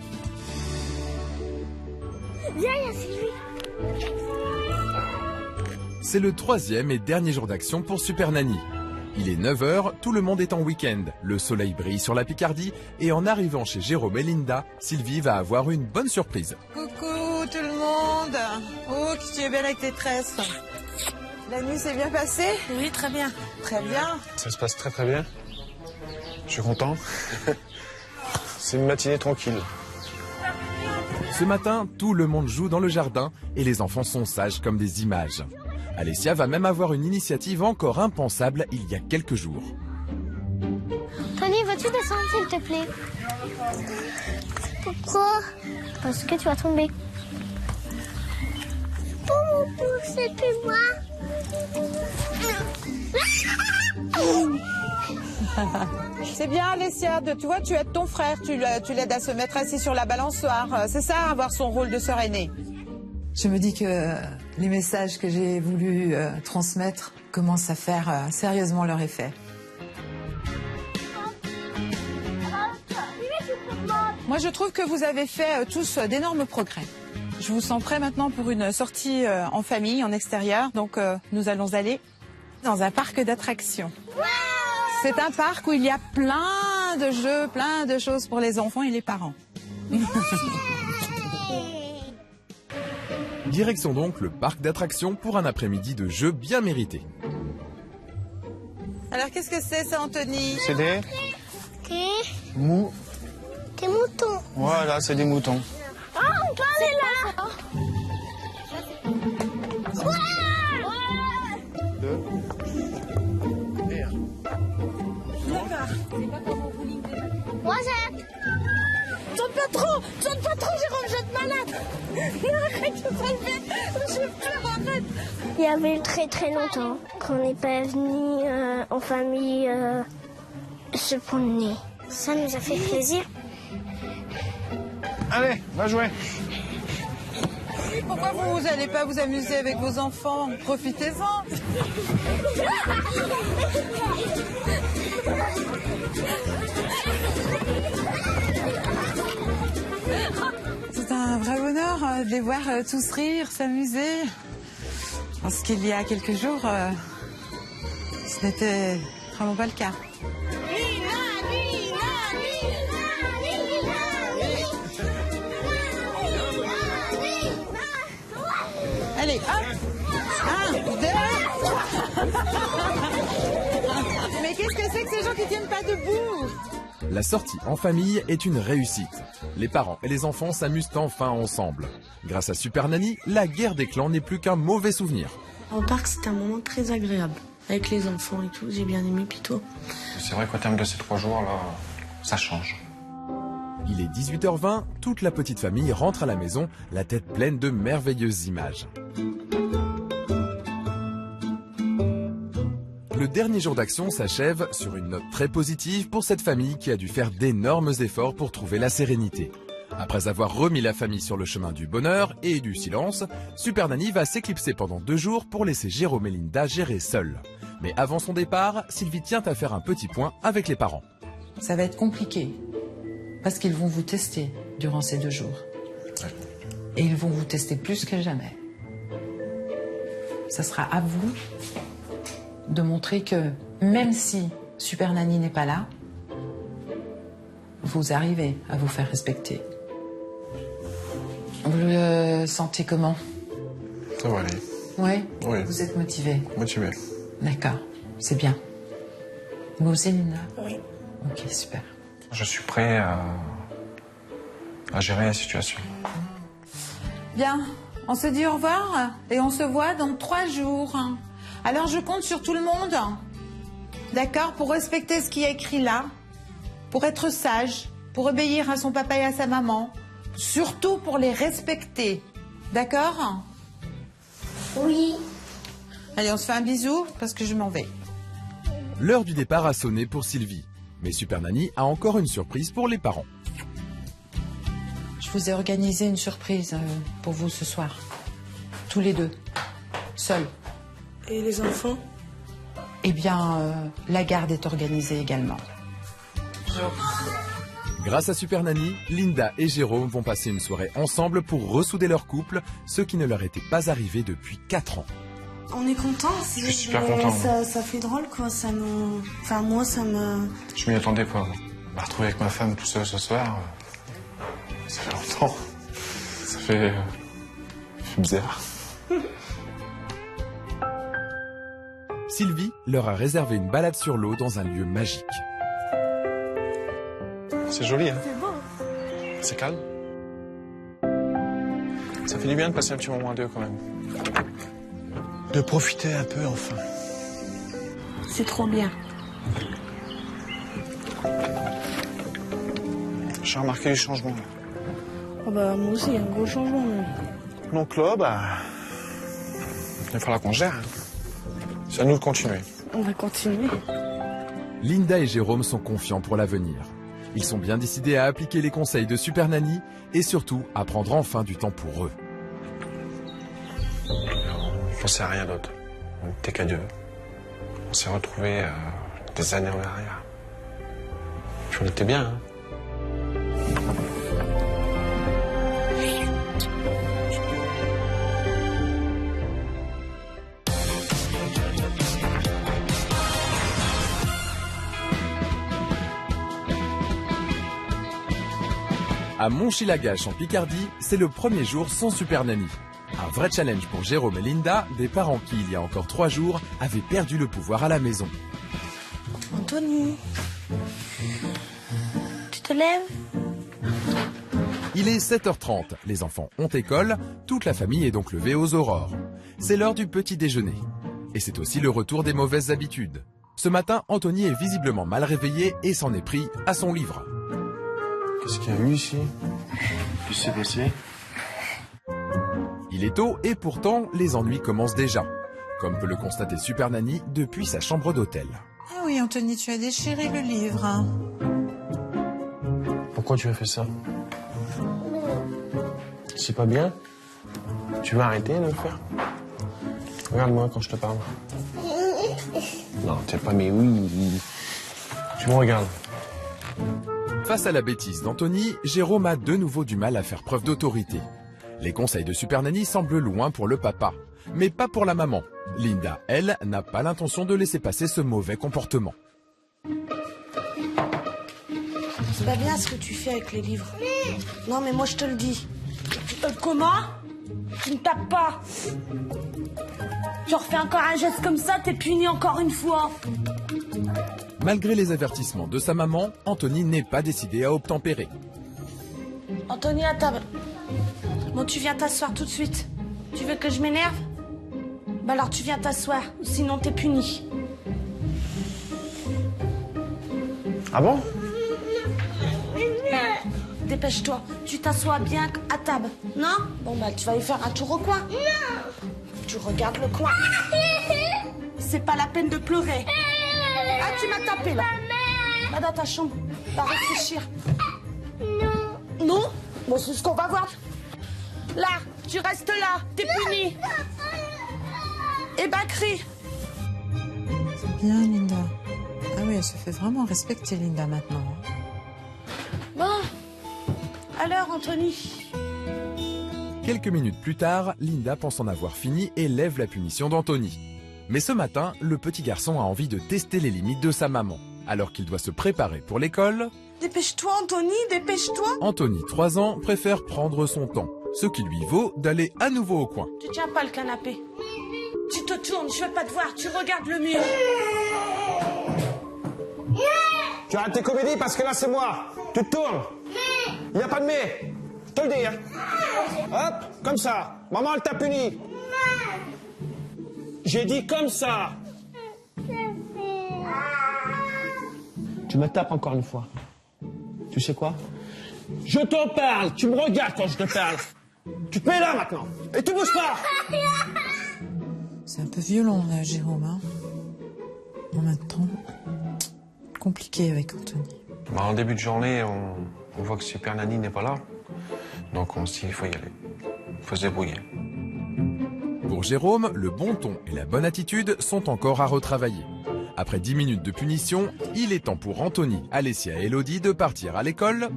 Viens, il y a Sylvie. C'est le 3e et dernier jour d'action pour Super Nanny. Il est 9h, tout le monde est en week-end. Le soleil brille sur la Picardie et en arrivant chez Jérôme et Linda, Sylvie va avoir une bonne surprise. Coucou tout le monde. Oh, que tu es belle avec tes tresses. La nuit s'est bien passée? Oui, très bien. Très bien. Ça se passe très très bien. Je suis content. C'est une matinée tranquille. Ce matin, tout le monde joue dans le jardin et les enfants sont sages comme des images. Alessia va même avoir une initiative encore impensable il y a quelques jours. Tony, vas-tu descendre s'il te plaît? Pourquoi? Parce que tu vas tomber. Pour mon pousser, puis moi. C'est bien, Alessia. Tu vois, tu aides ton frère. Tu l'aides à se mettre assis sur la balançoire. C'est ça, avoir son rôle de sœur aînée. Je me dis que les messages que j'ai voulu transmettre commencent à faire sérieusement leur effet. Moi, je trouve que vous avez fait tous d'énormes progrès. Je vous sens prêts maintenant pour une sortie en famille, en extérieur. Donc, nous allons aller dans un parc d'attractions. C'est un parc où il y a plein de jeux, plein de choses pour les enfants et les parents. Direction donc le parc d'attractions pour un après-midi de jeux bien mérité. Alors, qu'est-ce que c'est, ça, Anthony? C'est des moutons. Des moutons. Voilà, c'est des moutons. Oh, on peut aller là. Moi, j'ai... Tourne pas trop, Jérôme, je te malade. Arrête de t'enlever, je pleure, arrête. Il y avait très très longtemps qu'on n'est pas venu en famille se promener. Ça nous a fait plaisir. Allez, va jouer. Pourquoi vous n'allez pas vous amuser avec vos enfants? Profitez-en. C'est un vrai bonheur de les voir tous rire, s'amuser. Parce qu'il y a quelques jours, ce n'était vraiment pas le cas. Allez, hop! 1, 2... Mais qu'est-ce que c'est que ces gens qui tiennent pas debout? La sortie en famille est une réussite. Les parents et les enfants s'amusent enfin ensemble. Grâce à Super Nanny, la guerre des clans n'est plus qu'un mauvais souvenir. Au parc, c'était un moment très agréable. Avec les enfants et tout, j'ai bien aimé, puis toi. C'est vrai qu'au terme de ces 3 jours, là, ça change. Il est 18h20, toute la petite famille rentre à la maison, la tête pleine de merveilleuses images. Le dernier jour d'action s'achève sur une note très positive pour cette famille qui a dû faire d'énormes efforts pour trouver la sérénité. Après avoir remis la famille sur le chemin du bonheur et du silence, Super Nanny va s'éclipser pendant 2 jours pour laisser Jérôme et Linda gérer seuls. Mais avant son départ, Sylvie tient à faire un petit point avec les parents. Ça va être compliqué, parce qu'ils vont vous tester durant ces 2 jours. Et ils vont vous tester plus que jamais. Ça sera à vous de montrer que même si Super Nanny n'est pas là, vous arrivez à vous faire respecter. Vous le sentez comment? Ça va aller. Ouais? Oui. Vous êtes motivé? Motivé. D'accord, c'est bien. Vous aussi, Linda? Oui. Ok, super. Je suis prêt à gérer la situation. Bien, on se dit au revoir et on se voit dans 3 jours. Alors je compte sur tout le monde, d'accord, pour respecter ce qui est écrit là, pour être sage, pour obéir à son papa et à sa maman, surtout pour les respecter, d'accord? Oui. Allez, on se fait un bisou parce que je m'en vais. L'heure du départ a sonné pour Sylvie. Mais Super Nanny a encore une surprise pour les parents. Je vous ai organisé une surprise pour vous ce soir. Tous les 2. Seuls. Et les enfants? Eh bien, la garde est organisée également. Grâce à Super Nanny, Linda et Jérôme vont passer une soirée ensemble pour ressouder leur couple, ce qui ne leur était pas arrivé depuis 4 ans. On est content. Je suis super content. Ça fait drôle, quoi. Ça nous... Enfin, moi, ça me... Je m'y attendais pas. Me retrouver avec ma femme tout seul ce soir, ça fait longtemps. Ça fait bizarre. Sylvie leur a réservé une balade sur l'eau dans un lieu magique. C'est joli, hein? C'est beau. C'est calme. Ça fait du bien de passer un petit moment à 2 quand même. De profiter un peu enfin. C'est trop bien. J'ai remarqué les changements là. Oh bah, moi aussi, il y a un gros changement. Même. Donc là, il va falloir qu'on gère. C'est à nous de continuer. On va continuer. Linda et Jérôme sont confiants pour l'avenir. Ils sont bien décidés à appliquer les conseils de Super Nanny et surtout à prendre enfin du temps pour eux. On pensait à rien d'autre. On n'était qu'à Dieu. On s'est retrouvés des années en arrière. Puis on était bien, hein. À Monchy-la-Gâche en Picardie, c'est le premier jour sans Super Nanny. Un vrai challenge pour Jérôme et Linda, des parents qui, il y a encore 3 jours, avaient perdu le pouvoir à la maison. Anthony, tu te lèves? Il est 7h30, les enfants ont école, toute la famille est donc levée aux aurores. C'est l'heure du petit déjeuner. Et c'est aussi le retour des mauvaises habitudes. Ce matin, Anthony est visiblement mal réveillé et s'en est pris à son livre. Qu'est-ce qu'il y a eu ici? Qu'est-ce qui s'est passé? Il est tôt et pourtant, les ennuis commencent déjà. Comme peut le constater Super Nanny depuis sa chambre d'hôtel. Ah oui, Anthony, tu as déchiré le livre. Pourquoi tu as fait ça? C'est pas bien? Tu vas arrêter de le faire? Regarde-moi quand je te parle. Non, t'es pas mais oui. Tu me regardes. Face à la bêtise d'Anthony, Jérôme a de nouveau du mal à faire preuve d'autorité. Les conseils de Super Nanny semblent loin pour le papa, mais pas pour la maman. Linda, elle, n'a pas l'intention de laisser passer ce mauvais comportement. C'est pas bien ce que tu fais avec les livres. Non, mais moi je te le dis. Comment? Tu ne tapes pas. Tu refais encore un geste comme ça, t'es puni encore une fois. Malgré les avertissements de sa maman, Anthony n'est pas décidé à obtempérer. Anthony, à table. Bon, tu viens t'asseoir tout de suite. Tu veux que je m'énerve? Bah alors tu viens t'asseoir, sinon t'es puni. Ah bon? dépêche-toi. Tu t'assois bien à table. Non? Bon, bah, tu vas y faire un tour au coin. Non. Tu regardes le coin. C'est pas la peine de pleurer. Ah, tu m'as tapé, là. Va dans ta chambre. Va réfléchir. Non. Non? Bon, c'est ce qu'on va voir. Là, tu restes là. T'es puni. Eh ben, crie. Bien, Linda. Ah oui, elle se fait vraiment respecter, Linda, maintenant. Bon. Alors, Anthony? Quelques minutes plus tard, Linda pense en avoir fini et lève la punition d'Anthony. Mais ce matin, le petit garçon a envie de tester les limites de sa maman. Alors qu'il doit se préparer pour l'école, Dépêche-toi, Anthony, dépêche-toi. Anthony, 3 ans, préfère prendre son temps. Ce qui lui vaut d'aller à nouveau au coin. Tu tiens pas le canapé. Tu te tournes, je veux pas te voir, tu regardes le mur. Tu arrêtes tes comédies parce que là, c'est moi. Tu te tournes. Il n'y a pas de mais. Je te le dis, hein. Hop, comme ça. Maman, elle t'a puni. J'ai dit comme ça. Tu me tapes encore une fois. Tu sais quoi? Je t'en parle. Tu me regardes quand je te parle. Tu te mets là maintenant. Et tu bouges pas. C'est un peu violent, là, Jérôme. Hein. En même temps, compliqué avec Anthony. Bah, en début de journée, on voit que Super Nanny n'est pas là. Donc on se dit, il faut y aller. Il faut se débrouiller. Pour Jérôme, le bon ton et la bonne attitude sont encore à retravailler. Après 10 minutes de punition, il est temps pour Anthony, Alessia et Elodie de partir à l'école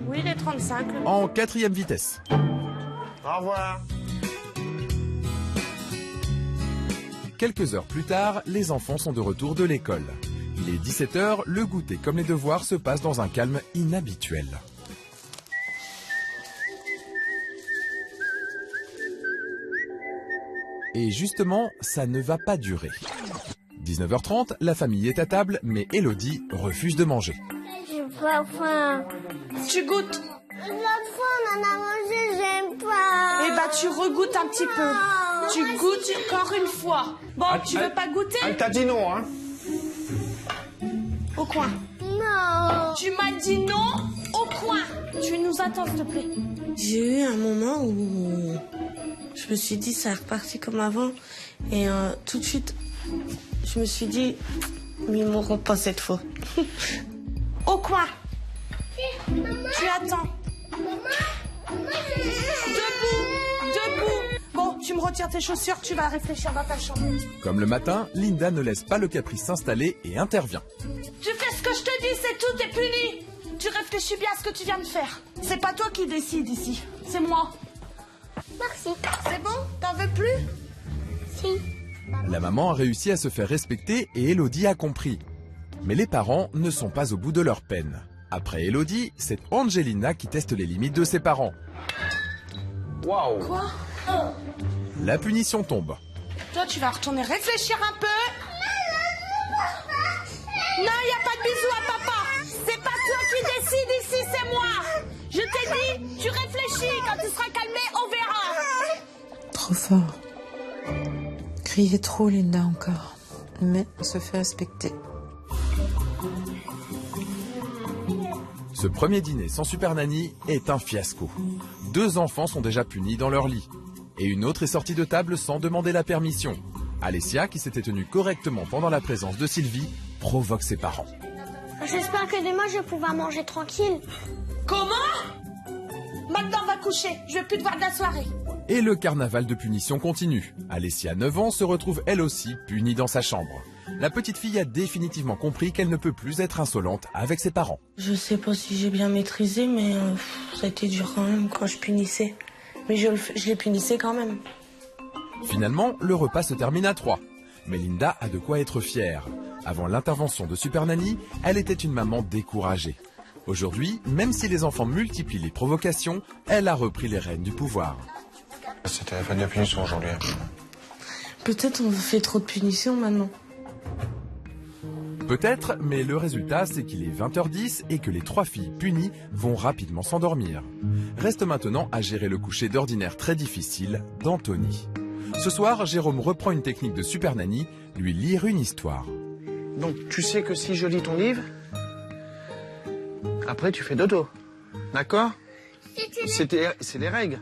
Oui, les 35. en 4e vitesse. Au revoir. Quelques heures plus tard, les enfants sont de retour de l'école. Il est 17h, le goûter comme les devoirs se passent dans un calme inhabituel. Et justement, ça ne va pas durer. 19h30, la famille est à table, mais Elodie refuse de manger. J'ai pas faim. Tu goûtes. L'autre fois, on en a mangé, j'aime pas. Eh ben, tu regoutes un petit peu. Tu goûtes encore une fois. Bon, tu veux pas goûter? Elle t'a dit non, hein. Au coin. Non. Tu m'as dit non au coin. Tu nous attends, s'il te plaît. J'ai eu un moment où je me suis dit ça est reparti comme avant et tout de suite je me suis dit mais ils m'auront pas cette fois. Au coin. Tu attends. Debout. Bon, tu me retires tes chaussures, tu vas réfléchir dans ta chambre. Comme le matin, Linda ne laisse pas le caprice s'installer et intervient. Tu fais ce que je te dis, c'est tout, t'es puni. Tu réfléchis bien à ce que tu viens de faire. C'est pas toi qui décide ici, c'est moi. Merci. C'est bon? T'en veux plus? Si. La maman a réussi à se faire respecter et Elodie a compris. Mais les parents ne sont pas au bout de leur peine. Après Elodie, c'est Angelina qui teste les limites de ses parents. Waouh. Quoi? La punition tombe. Toi, tu vas retourner réfléchir un peu. Non, il n'y a pas de bisous à papa. C'est pas toi qui décide ici, c'est moi. Je t'ai dit, tu réfléchis. Quand tu seras calmé, on verra. Trop fort. Criez trop, Linda, encore. Mais on se fait respecter. Ce premier dîner sans Super Nanny est un fiasco. 2 enfants sont déjà punis dans leur lit. Et une autre est sortie de table sans demander la permission. Alessia, qui s'était tenue correctement pendant la présence de Sylvie, provoque ses parents. J'espère que demain, je vais pouvoir manger tranquille. Comment? Maintenant, on va coucher. Je veux plus te voir de la soirée. Et le carnaval de punition continue. Alessia, 9 ans, se retrouve elle aussi punie dans sa chambre. La petite fille a définitivement compris qu'elle ne peut plus être insolente avec ses parents. Je sais pas si j'ai bien maîtrisé mais ça a été dur quand même quand je punissais. Mais je les punissais quand même. Finalement, le repas se termine à 3. Mais Linda a de quoi être fière. Avant l'intervention de Super Nanny, elle était une maman découragée. Aujourd'hui, même si les enfants multiplient les provocations, elle a repris les rênes du pouvoir. C'était la fin de la punition aujourd'hui. Peut-être on fait trop de punitions maintenant. Peut-être, mais le résultat, c'est qu'il est 20h10 et que les 3 filles punies vont rapidement s'endormir. Reste maintenant à gérer le coucher d'ordinaire très difficile d'Anthony. Ce soir, Jérôme reprend une technique de Super Nanny, lui lire une histoire. Donc tu sais que si je lis ton livre, après tu fais dodo. D'accord? C'est les règles.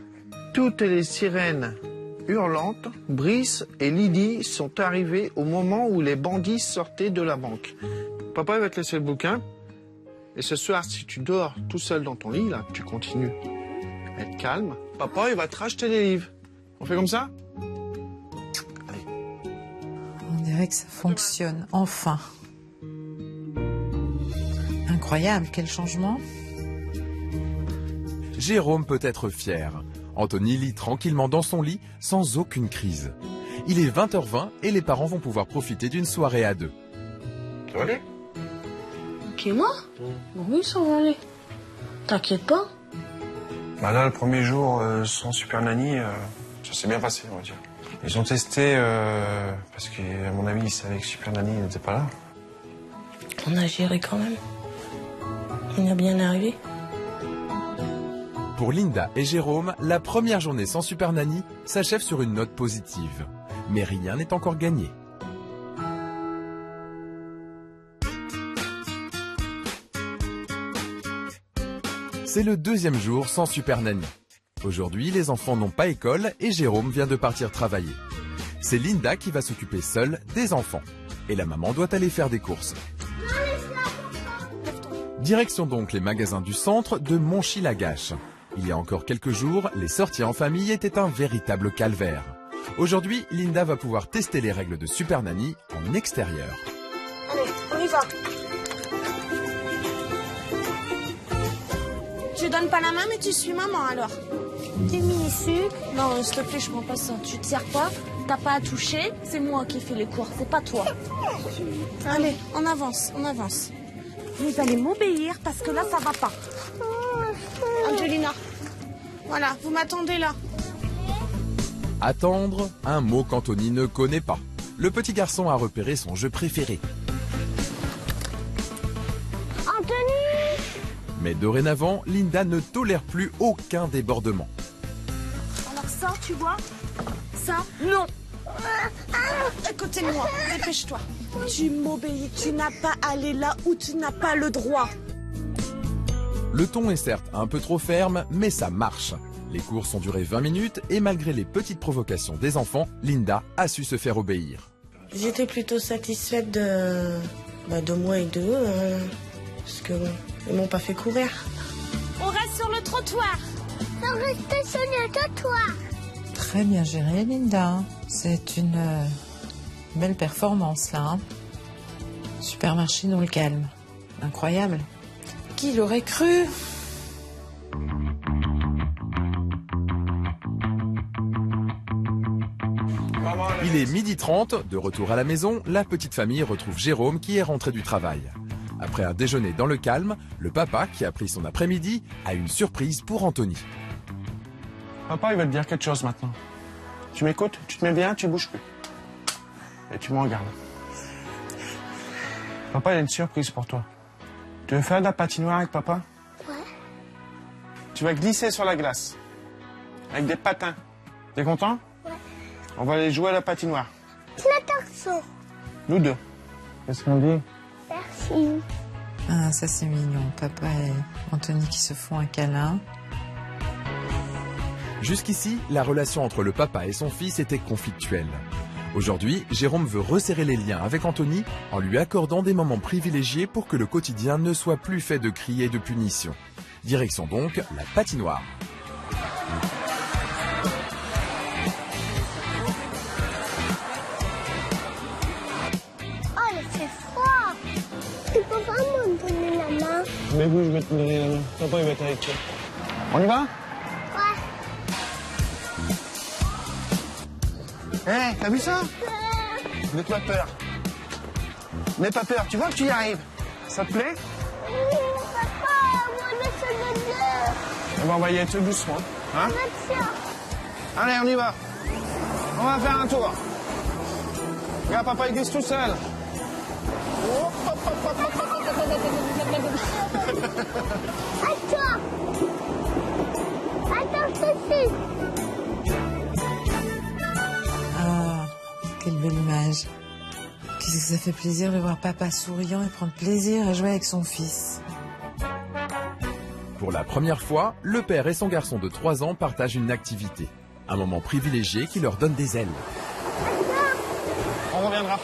Toutes les sirènes hurlantes, Brice et Lydie sont arrivées au moment où les bandits sortaient de la banque. Papa il va te laisser le bouquin. Et ce soir, si tu dors tout seul dans ton lit, là, tu continues à être calme. Papa, il va te racheter des livres. On fait comme ça? Allez. On dirait que ça fonctionne, enfin. Incroyable, quel changement. Jérôme peut être fier. Anthony lit tranquillement dans son lit, sans aucune crise. Il est 20h20 et les parents vont pouvoir profiter d'une soirée à deux. Ça va aller? Ok, moi? Oui, ça va aller. T'inquiète pas. Bah là, le premier jour sans Super Nanny, ça s'est bien passé, on va dire. Ils ont testé, parce qu'à mon avis, ils savaient que Super Nanny n'était pas là. On a géré quand même. On a bien arrivé. Pour Linda et Jérôme, la première journée sans Super Nanny s'achève sur une note positive. Mais rien n'est encore gagné. C'est le deuxième jour sans Super Nanny. Aujourd'hui, les enfants n'ont pas école et Jérôme vient de partir travailler. C'est Linda qui va s'occuper seule des enfants. Et la maman doit aller faire des courses. Direction donc les magasins du centre de Monchy-la-Gâche. Il y a encore quelques jours, les sorties en famille étaient un véritable calvaire. Aujourd'hui, Linda va pouvoir tester les règles de Super Nanny en extérieur. Allez, on y va. Tu donnes pas la main, mais tu suis maman alors. T'es mini-sucre. Non, s'il te plaît, je prends pas ça. Tu te sers pas, t'as pas à toucher. C'est moi qui fais les cours, c'est pas toi. Allez, on avance, on avance. Vous allez m'obéir parce que là, ça va pas. Angelina, voilà, vous m'attendez là. Attendre, un mot qu'Anthony ne connaît pas. Le petit garçon a repéré son jeu préféré. Anthony! Mais dorénavant, Linda ne tolère plus aucun débordement. Alors ça, tu vois, ça, non. À côté de moi, dépêche-toi. Tu m'obéis, tu n'as pas à aller là où tu n'as pas le droit. Le ton est certes un peu trop ferme, mais ça marche. Les courses ont duré 20 minutes et malgré les petites provocations des enfants, Linda a su se faire obéir. J'étais plutôt satisfaite de moi et d'eux, parce que ils m'ont pas fait courir. On reste sur le trottoir. On reste sur le trottoir. Très bien géré, Linda. C'est une belle performance, là. Supermarché dans le calme. Incroyable. Qui l'aurait cru? Il est 12h30, de retour à la maison, la petite famille retrouve Jérôme qui est rentré du travail. Après un déjeuner dans le calme, le papa, qui a pris son après-midi, a une surprise pour Anthony. Papa, il va te dire quelque chose maintenant. Tu m'écoutes? Tu te mets bien? Tu bouges plus. Et tu me regardes. Papa, il a une surprise pour toi. Tu veux faire de la patinoire avec papa? Ouais. Tu vas glisser sur la glace. Avec des patins. T'es content? Ouais. On va aller jouer à la patinoire. L'attention. Nous deux. Qu'est-ce qu'on dit? Merci. Ah, ça c'est mignon. Papa et Anthony qui se font un câlin. Jusqu'ici, la relation entre le papa et son fils était conflictuelle. Aujourd'hui, Jérôme veut resserrer les liens avec Anthony en lui accordant des moments privilégiés pour que le quotidien ne soit plus fait de cris et de punitions. Direction donc la patinoire. Oh, c'est froid. Tu peux vraiment me donner la main? Mais oui, je vais te donner la main. Papa, il va être avec toi. On y va? Hé, t'as vu ça? N'aie pas peur. N'aie pas peur, tu vois que tu y arrives. Ça te plaît? Papa, on est sur le deux. On va y être doucement. Hein? Allez, on y va. On va faire un tour. Regarde, papa, il glisse tout seul. Attends. Attends, ceci. Ah, quelle belle image. Qu'est-ce que ça fait plaisir de voir papa souriant et prendre plaisir à jouer avec son fils. Pour la première fois, le père et son garçon de 3 ans partagent une activité. Un moment privilégié qui leur donne des ailes. On reviendra.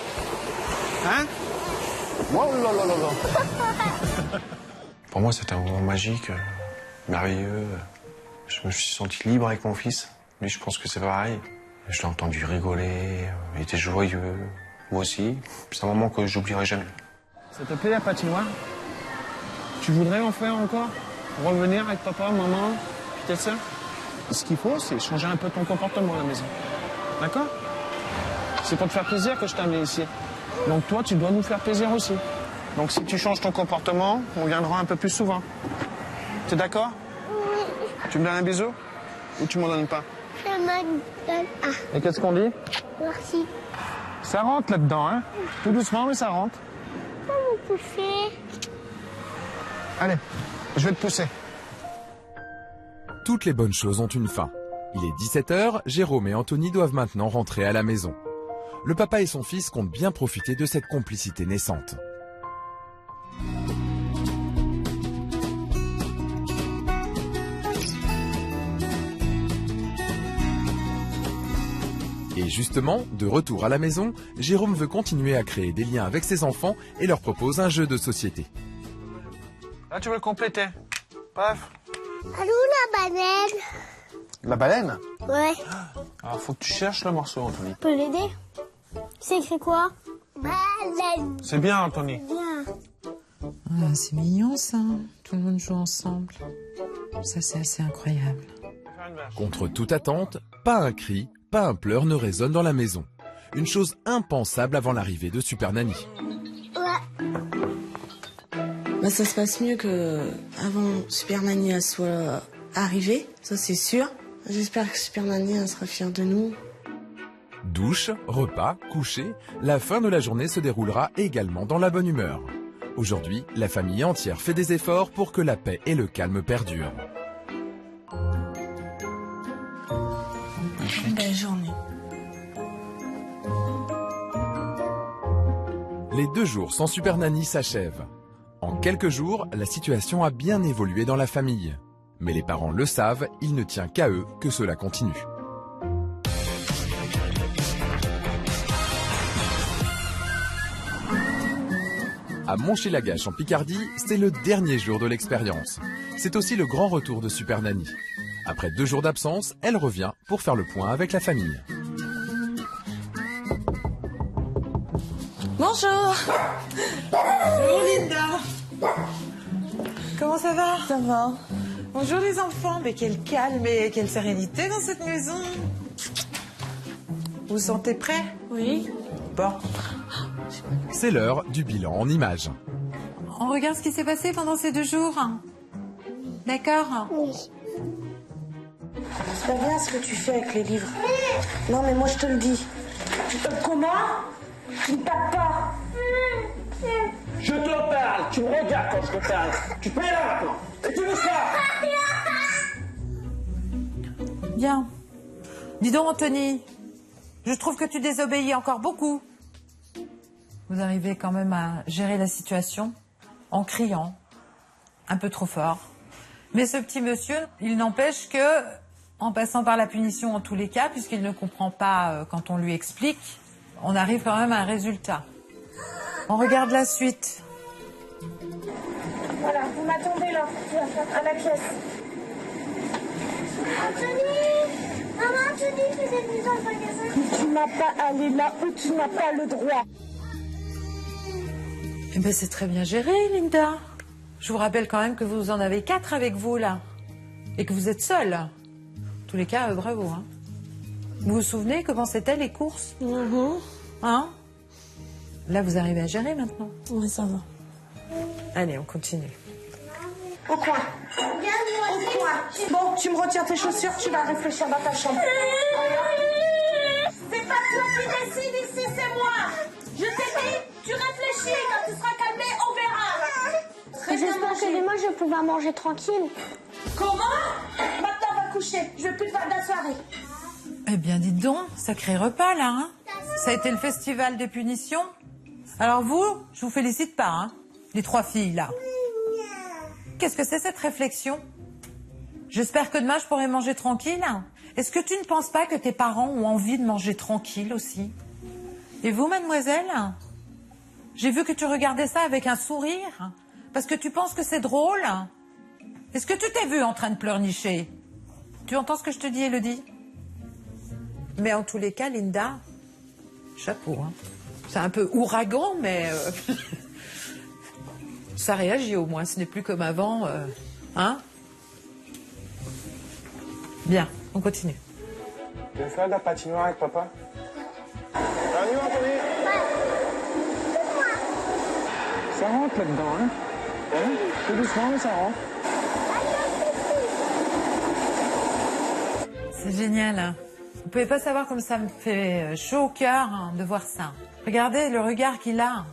Hein? Oh là là là là. Pour moi, c'était un moment magique, merveilleux. Je me suis senti libre avec mon fils. Lui, je pense que c'est pareil. Je l'ai entendu rigoler, il était joyeux. Moi aussi. C'est un moment que j'oublierai jamais. Ça te plaît la patinoire? Tu voudrais en faire encore? Revenir avec papa, maman, peut-être ça? Ce qu'il faut, c'est changer un peu ton comportement à la maison. D'accord? C'est pour te faire plaisir que je t'ai amené ici. Donc toi, tu dois nous faire plaisir aussi. Donc si tu changes ton comportement, on viendra un peu plus souvent. T'es d'accord? Oui. Tu me donnes un bisou? Ou tu m'en donnes pas? Je me donne un. Et qu'est-ce qu'on dit? Merci. Ça rentre là-dedans, hein? Tout doucement, mais ça rentre. Comment vous pousser? Allez, je vais te pousser. Toutes les bonnes choses ont une fin. Il est 17h, Jérôme et Anthony doivent maintenant rentrer à la maison. Le papa et son fils comptent bien profiter de cette complicité naissante. Et justement, de retour à la maison, Jérôme veut continuer à créer des liens avec ses enfants et leur propose un jeu de société. Là, tu veux le compléter. Paf. Allô, la baleine? La baleine? Ouais. Alors, faut que tu cherches le morceau, Anthony. Tu peux l'aider? C'est écrit quoi? Baleine. C'est bien, Anthony. Bien. Ah, c'est mignon ça, tout le monde joue ensemble. Ça c'est assez incroyable. Contre toute attente, pas un cri, pas un pleur ne résonne dans la maison. Une chose impensable avant l'arrivée de Super Nanny. Ouais. Bah, ça se passe mieux que avant Super Nanny soit arrivée, ça c'est sûr. J'espère que Super Nanny sera fière de nous. Douche, repas, coucher, la fin de la journée se déroulera également dans la bonne humeur. Aujourd'hui, la famille entière fait des efforts pour que la paix et le calme perdurent. Une belle journée. Les 2 jours sans Super Nanny s'achèvent. En quelques jours, la situation a bien évolué dans la famille. Mais les parents le savent, il ne tient qu'à eux que cela continue. À Monchy-Lagache en Picardie, c'est le dernier jour de l'expérience. C'est aussi le grand retour de Super Nanny. Après 2 jours d'absence, elle revient pour faire le point avec la famille. Bonjour. Bonjour Linda. Comment ça va? Ça va? Bonjour les enfants, mais quel calme et quelle sérénité dans cette maison. Vous vous sentez prêts? Oui. Bon. C'est l'heure du bilan en images. On regarde ce qui s'est passé pendant ces 2 jours. D'accord? Oui. C'est pas bien ce que tu fais avec les livres. Non mais moi je te le dis. Comment? Tu ne tapes pas. Je te parle, tu me regardes quand je te parle. Tu peux là maintenant. Et tu veux ça? Bien. Dis donc Anthony, je trouve que tu désobéis encore beaucoup. Vous arrivez quand même à gérer la situation en criant un peu trop fort. Mais ce petit monsieur, il n'empêche que, en passant par la punition en tous les cas, puisqu'il ne comprend pas quand on lui explique, on arrive quand même à un résultat. On regarde la suite. Voilà, vous m'attendez là, à la caisse. Anthony! Maman, Anthony, vous êtes venu dans le magasin? Tu n'as pas à aller là où tu n'as pas le droit. Eh ben, c'est très bien géré, Linda. Je vous rappelle quand même que vous en avez 4 avec vous, là. Et que vous êtes seule. En tous les cas, bravo. Hein. Vous vous souvenez comment c'était, les courses? Hein? Là, vous arrivez à gérer, maintenant? Oui, ça va. Allez, on continue. Au coin. Au coin. Bon, tu me retires tes chaussures, tu vas réfléchir dans ta chambre. C'est pas toi qui décide ici, c'est moi. Je t'ai dit, tu réfléchis. Quand tu seras calmé, on verra. J'espère que demain, je vais pouvoir manger tranquille. Comment? Maintenant, on va coucher. Je veux plus te faire de la soirée. Eh bien, dites donc, sacré repas, là, hein? Ça a été le festival des punitions. Alors vous, je vous félicite pas, hein? Les 3 filles, là. Qu'est-ce que c'est cette réflexion? J'espère que demain je pourrai manger tranquille. Est-ce que tu ne penses pas que tes parents ont envie de manger tranquille aussi? Et vous, mademoiselle? J'ai vu que tu regardais ça avec un sourire. Parce que tu penses que c'est drôle? Est-ce que tu t'es vue en train de pleurnicher? Tu entends ce que je te dis, Élodie? Mais en tous les cas, Linda, chapeau. Hein. C'est un peu ouragan, mais ça réagit au moins. Ce n'est plus comme avant. Hein? Bien, on continue. Tu veux faire de la patinoire avec papa? On y va, Anthony? Ça rentre là-dedans, hein? Tout doucement, mais ça rentre. C'est génial. Hein. Vous pouvez pas savoir comme ça me fait chaud au cœur hein, de voir ça. Regardez le regard qu'il a.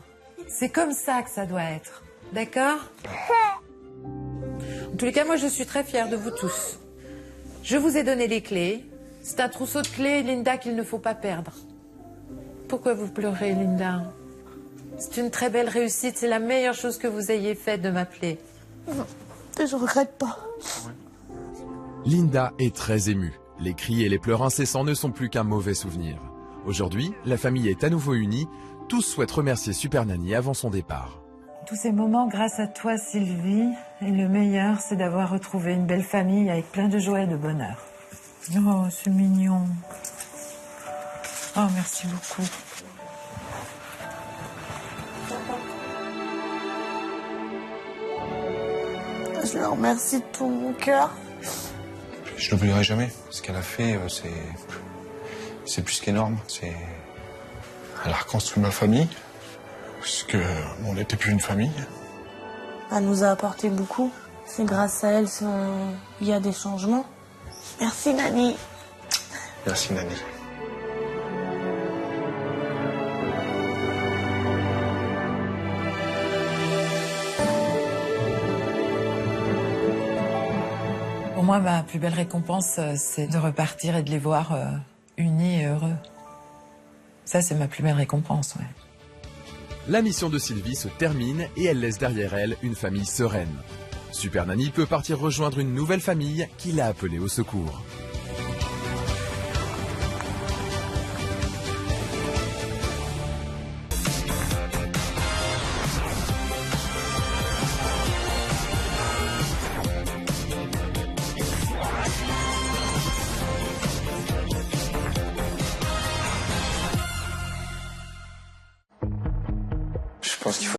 C'est comme ça que ça doit être. D'accord? En tous les cas, moi je suis très fière de vous tous. Je vous ai donné les clés. C'est un trousseau de clés, Linda, qu'il ne faut pas perdre. Pourquoi vous pleurez, Linda? C'est une très belle réussite. C'est la meilleure chose que vous ayez faite de m'appeler. Je regrette pas. Linda est très émue. Les cris et les pleurs incessants ne sont plus qu'un mauvais souvenir. Aujourd'hui, la famille est à nouveau unie. Tous souhaitent remercier Super Nanny avant son départ. Tous ces moments grâce à toi, Sylvie. Et le meilleur, c'est d'avoir retrouvé une belle famille avec plein de joie et de bonheur. Oh, c'est mignon. Oh, merci beaucoup. Je le remercie de tout mon cœur. Je l'oublierai jamais. Ce qu'elle a fait, c'est plus qu'énorme. Elle a reconstruit ma famille. Parce que on n'était plus une famille. Elle nous a apporté beaucoup. C'est grâce à elle qu'il y a des changements. Merci, Nanny. Merci, Nanny. Pour moi, ma plus belle récompense, c'est de repartir et de les voir unis et heureux. Ça, c'est ma plus belle récompense, ouais. La mission de Sylvie se termine et elle laisse derrière elle une famille sereine. Super Nanny peut partir rejoindre une nouvelle famille qui l'a appelée au secours.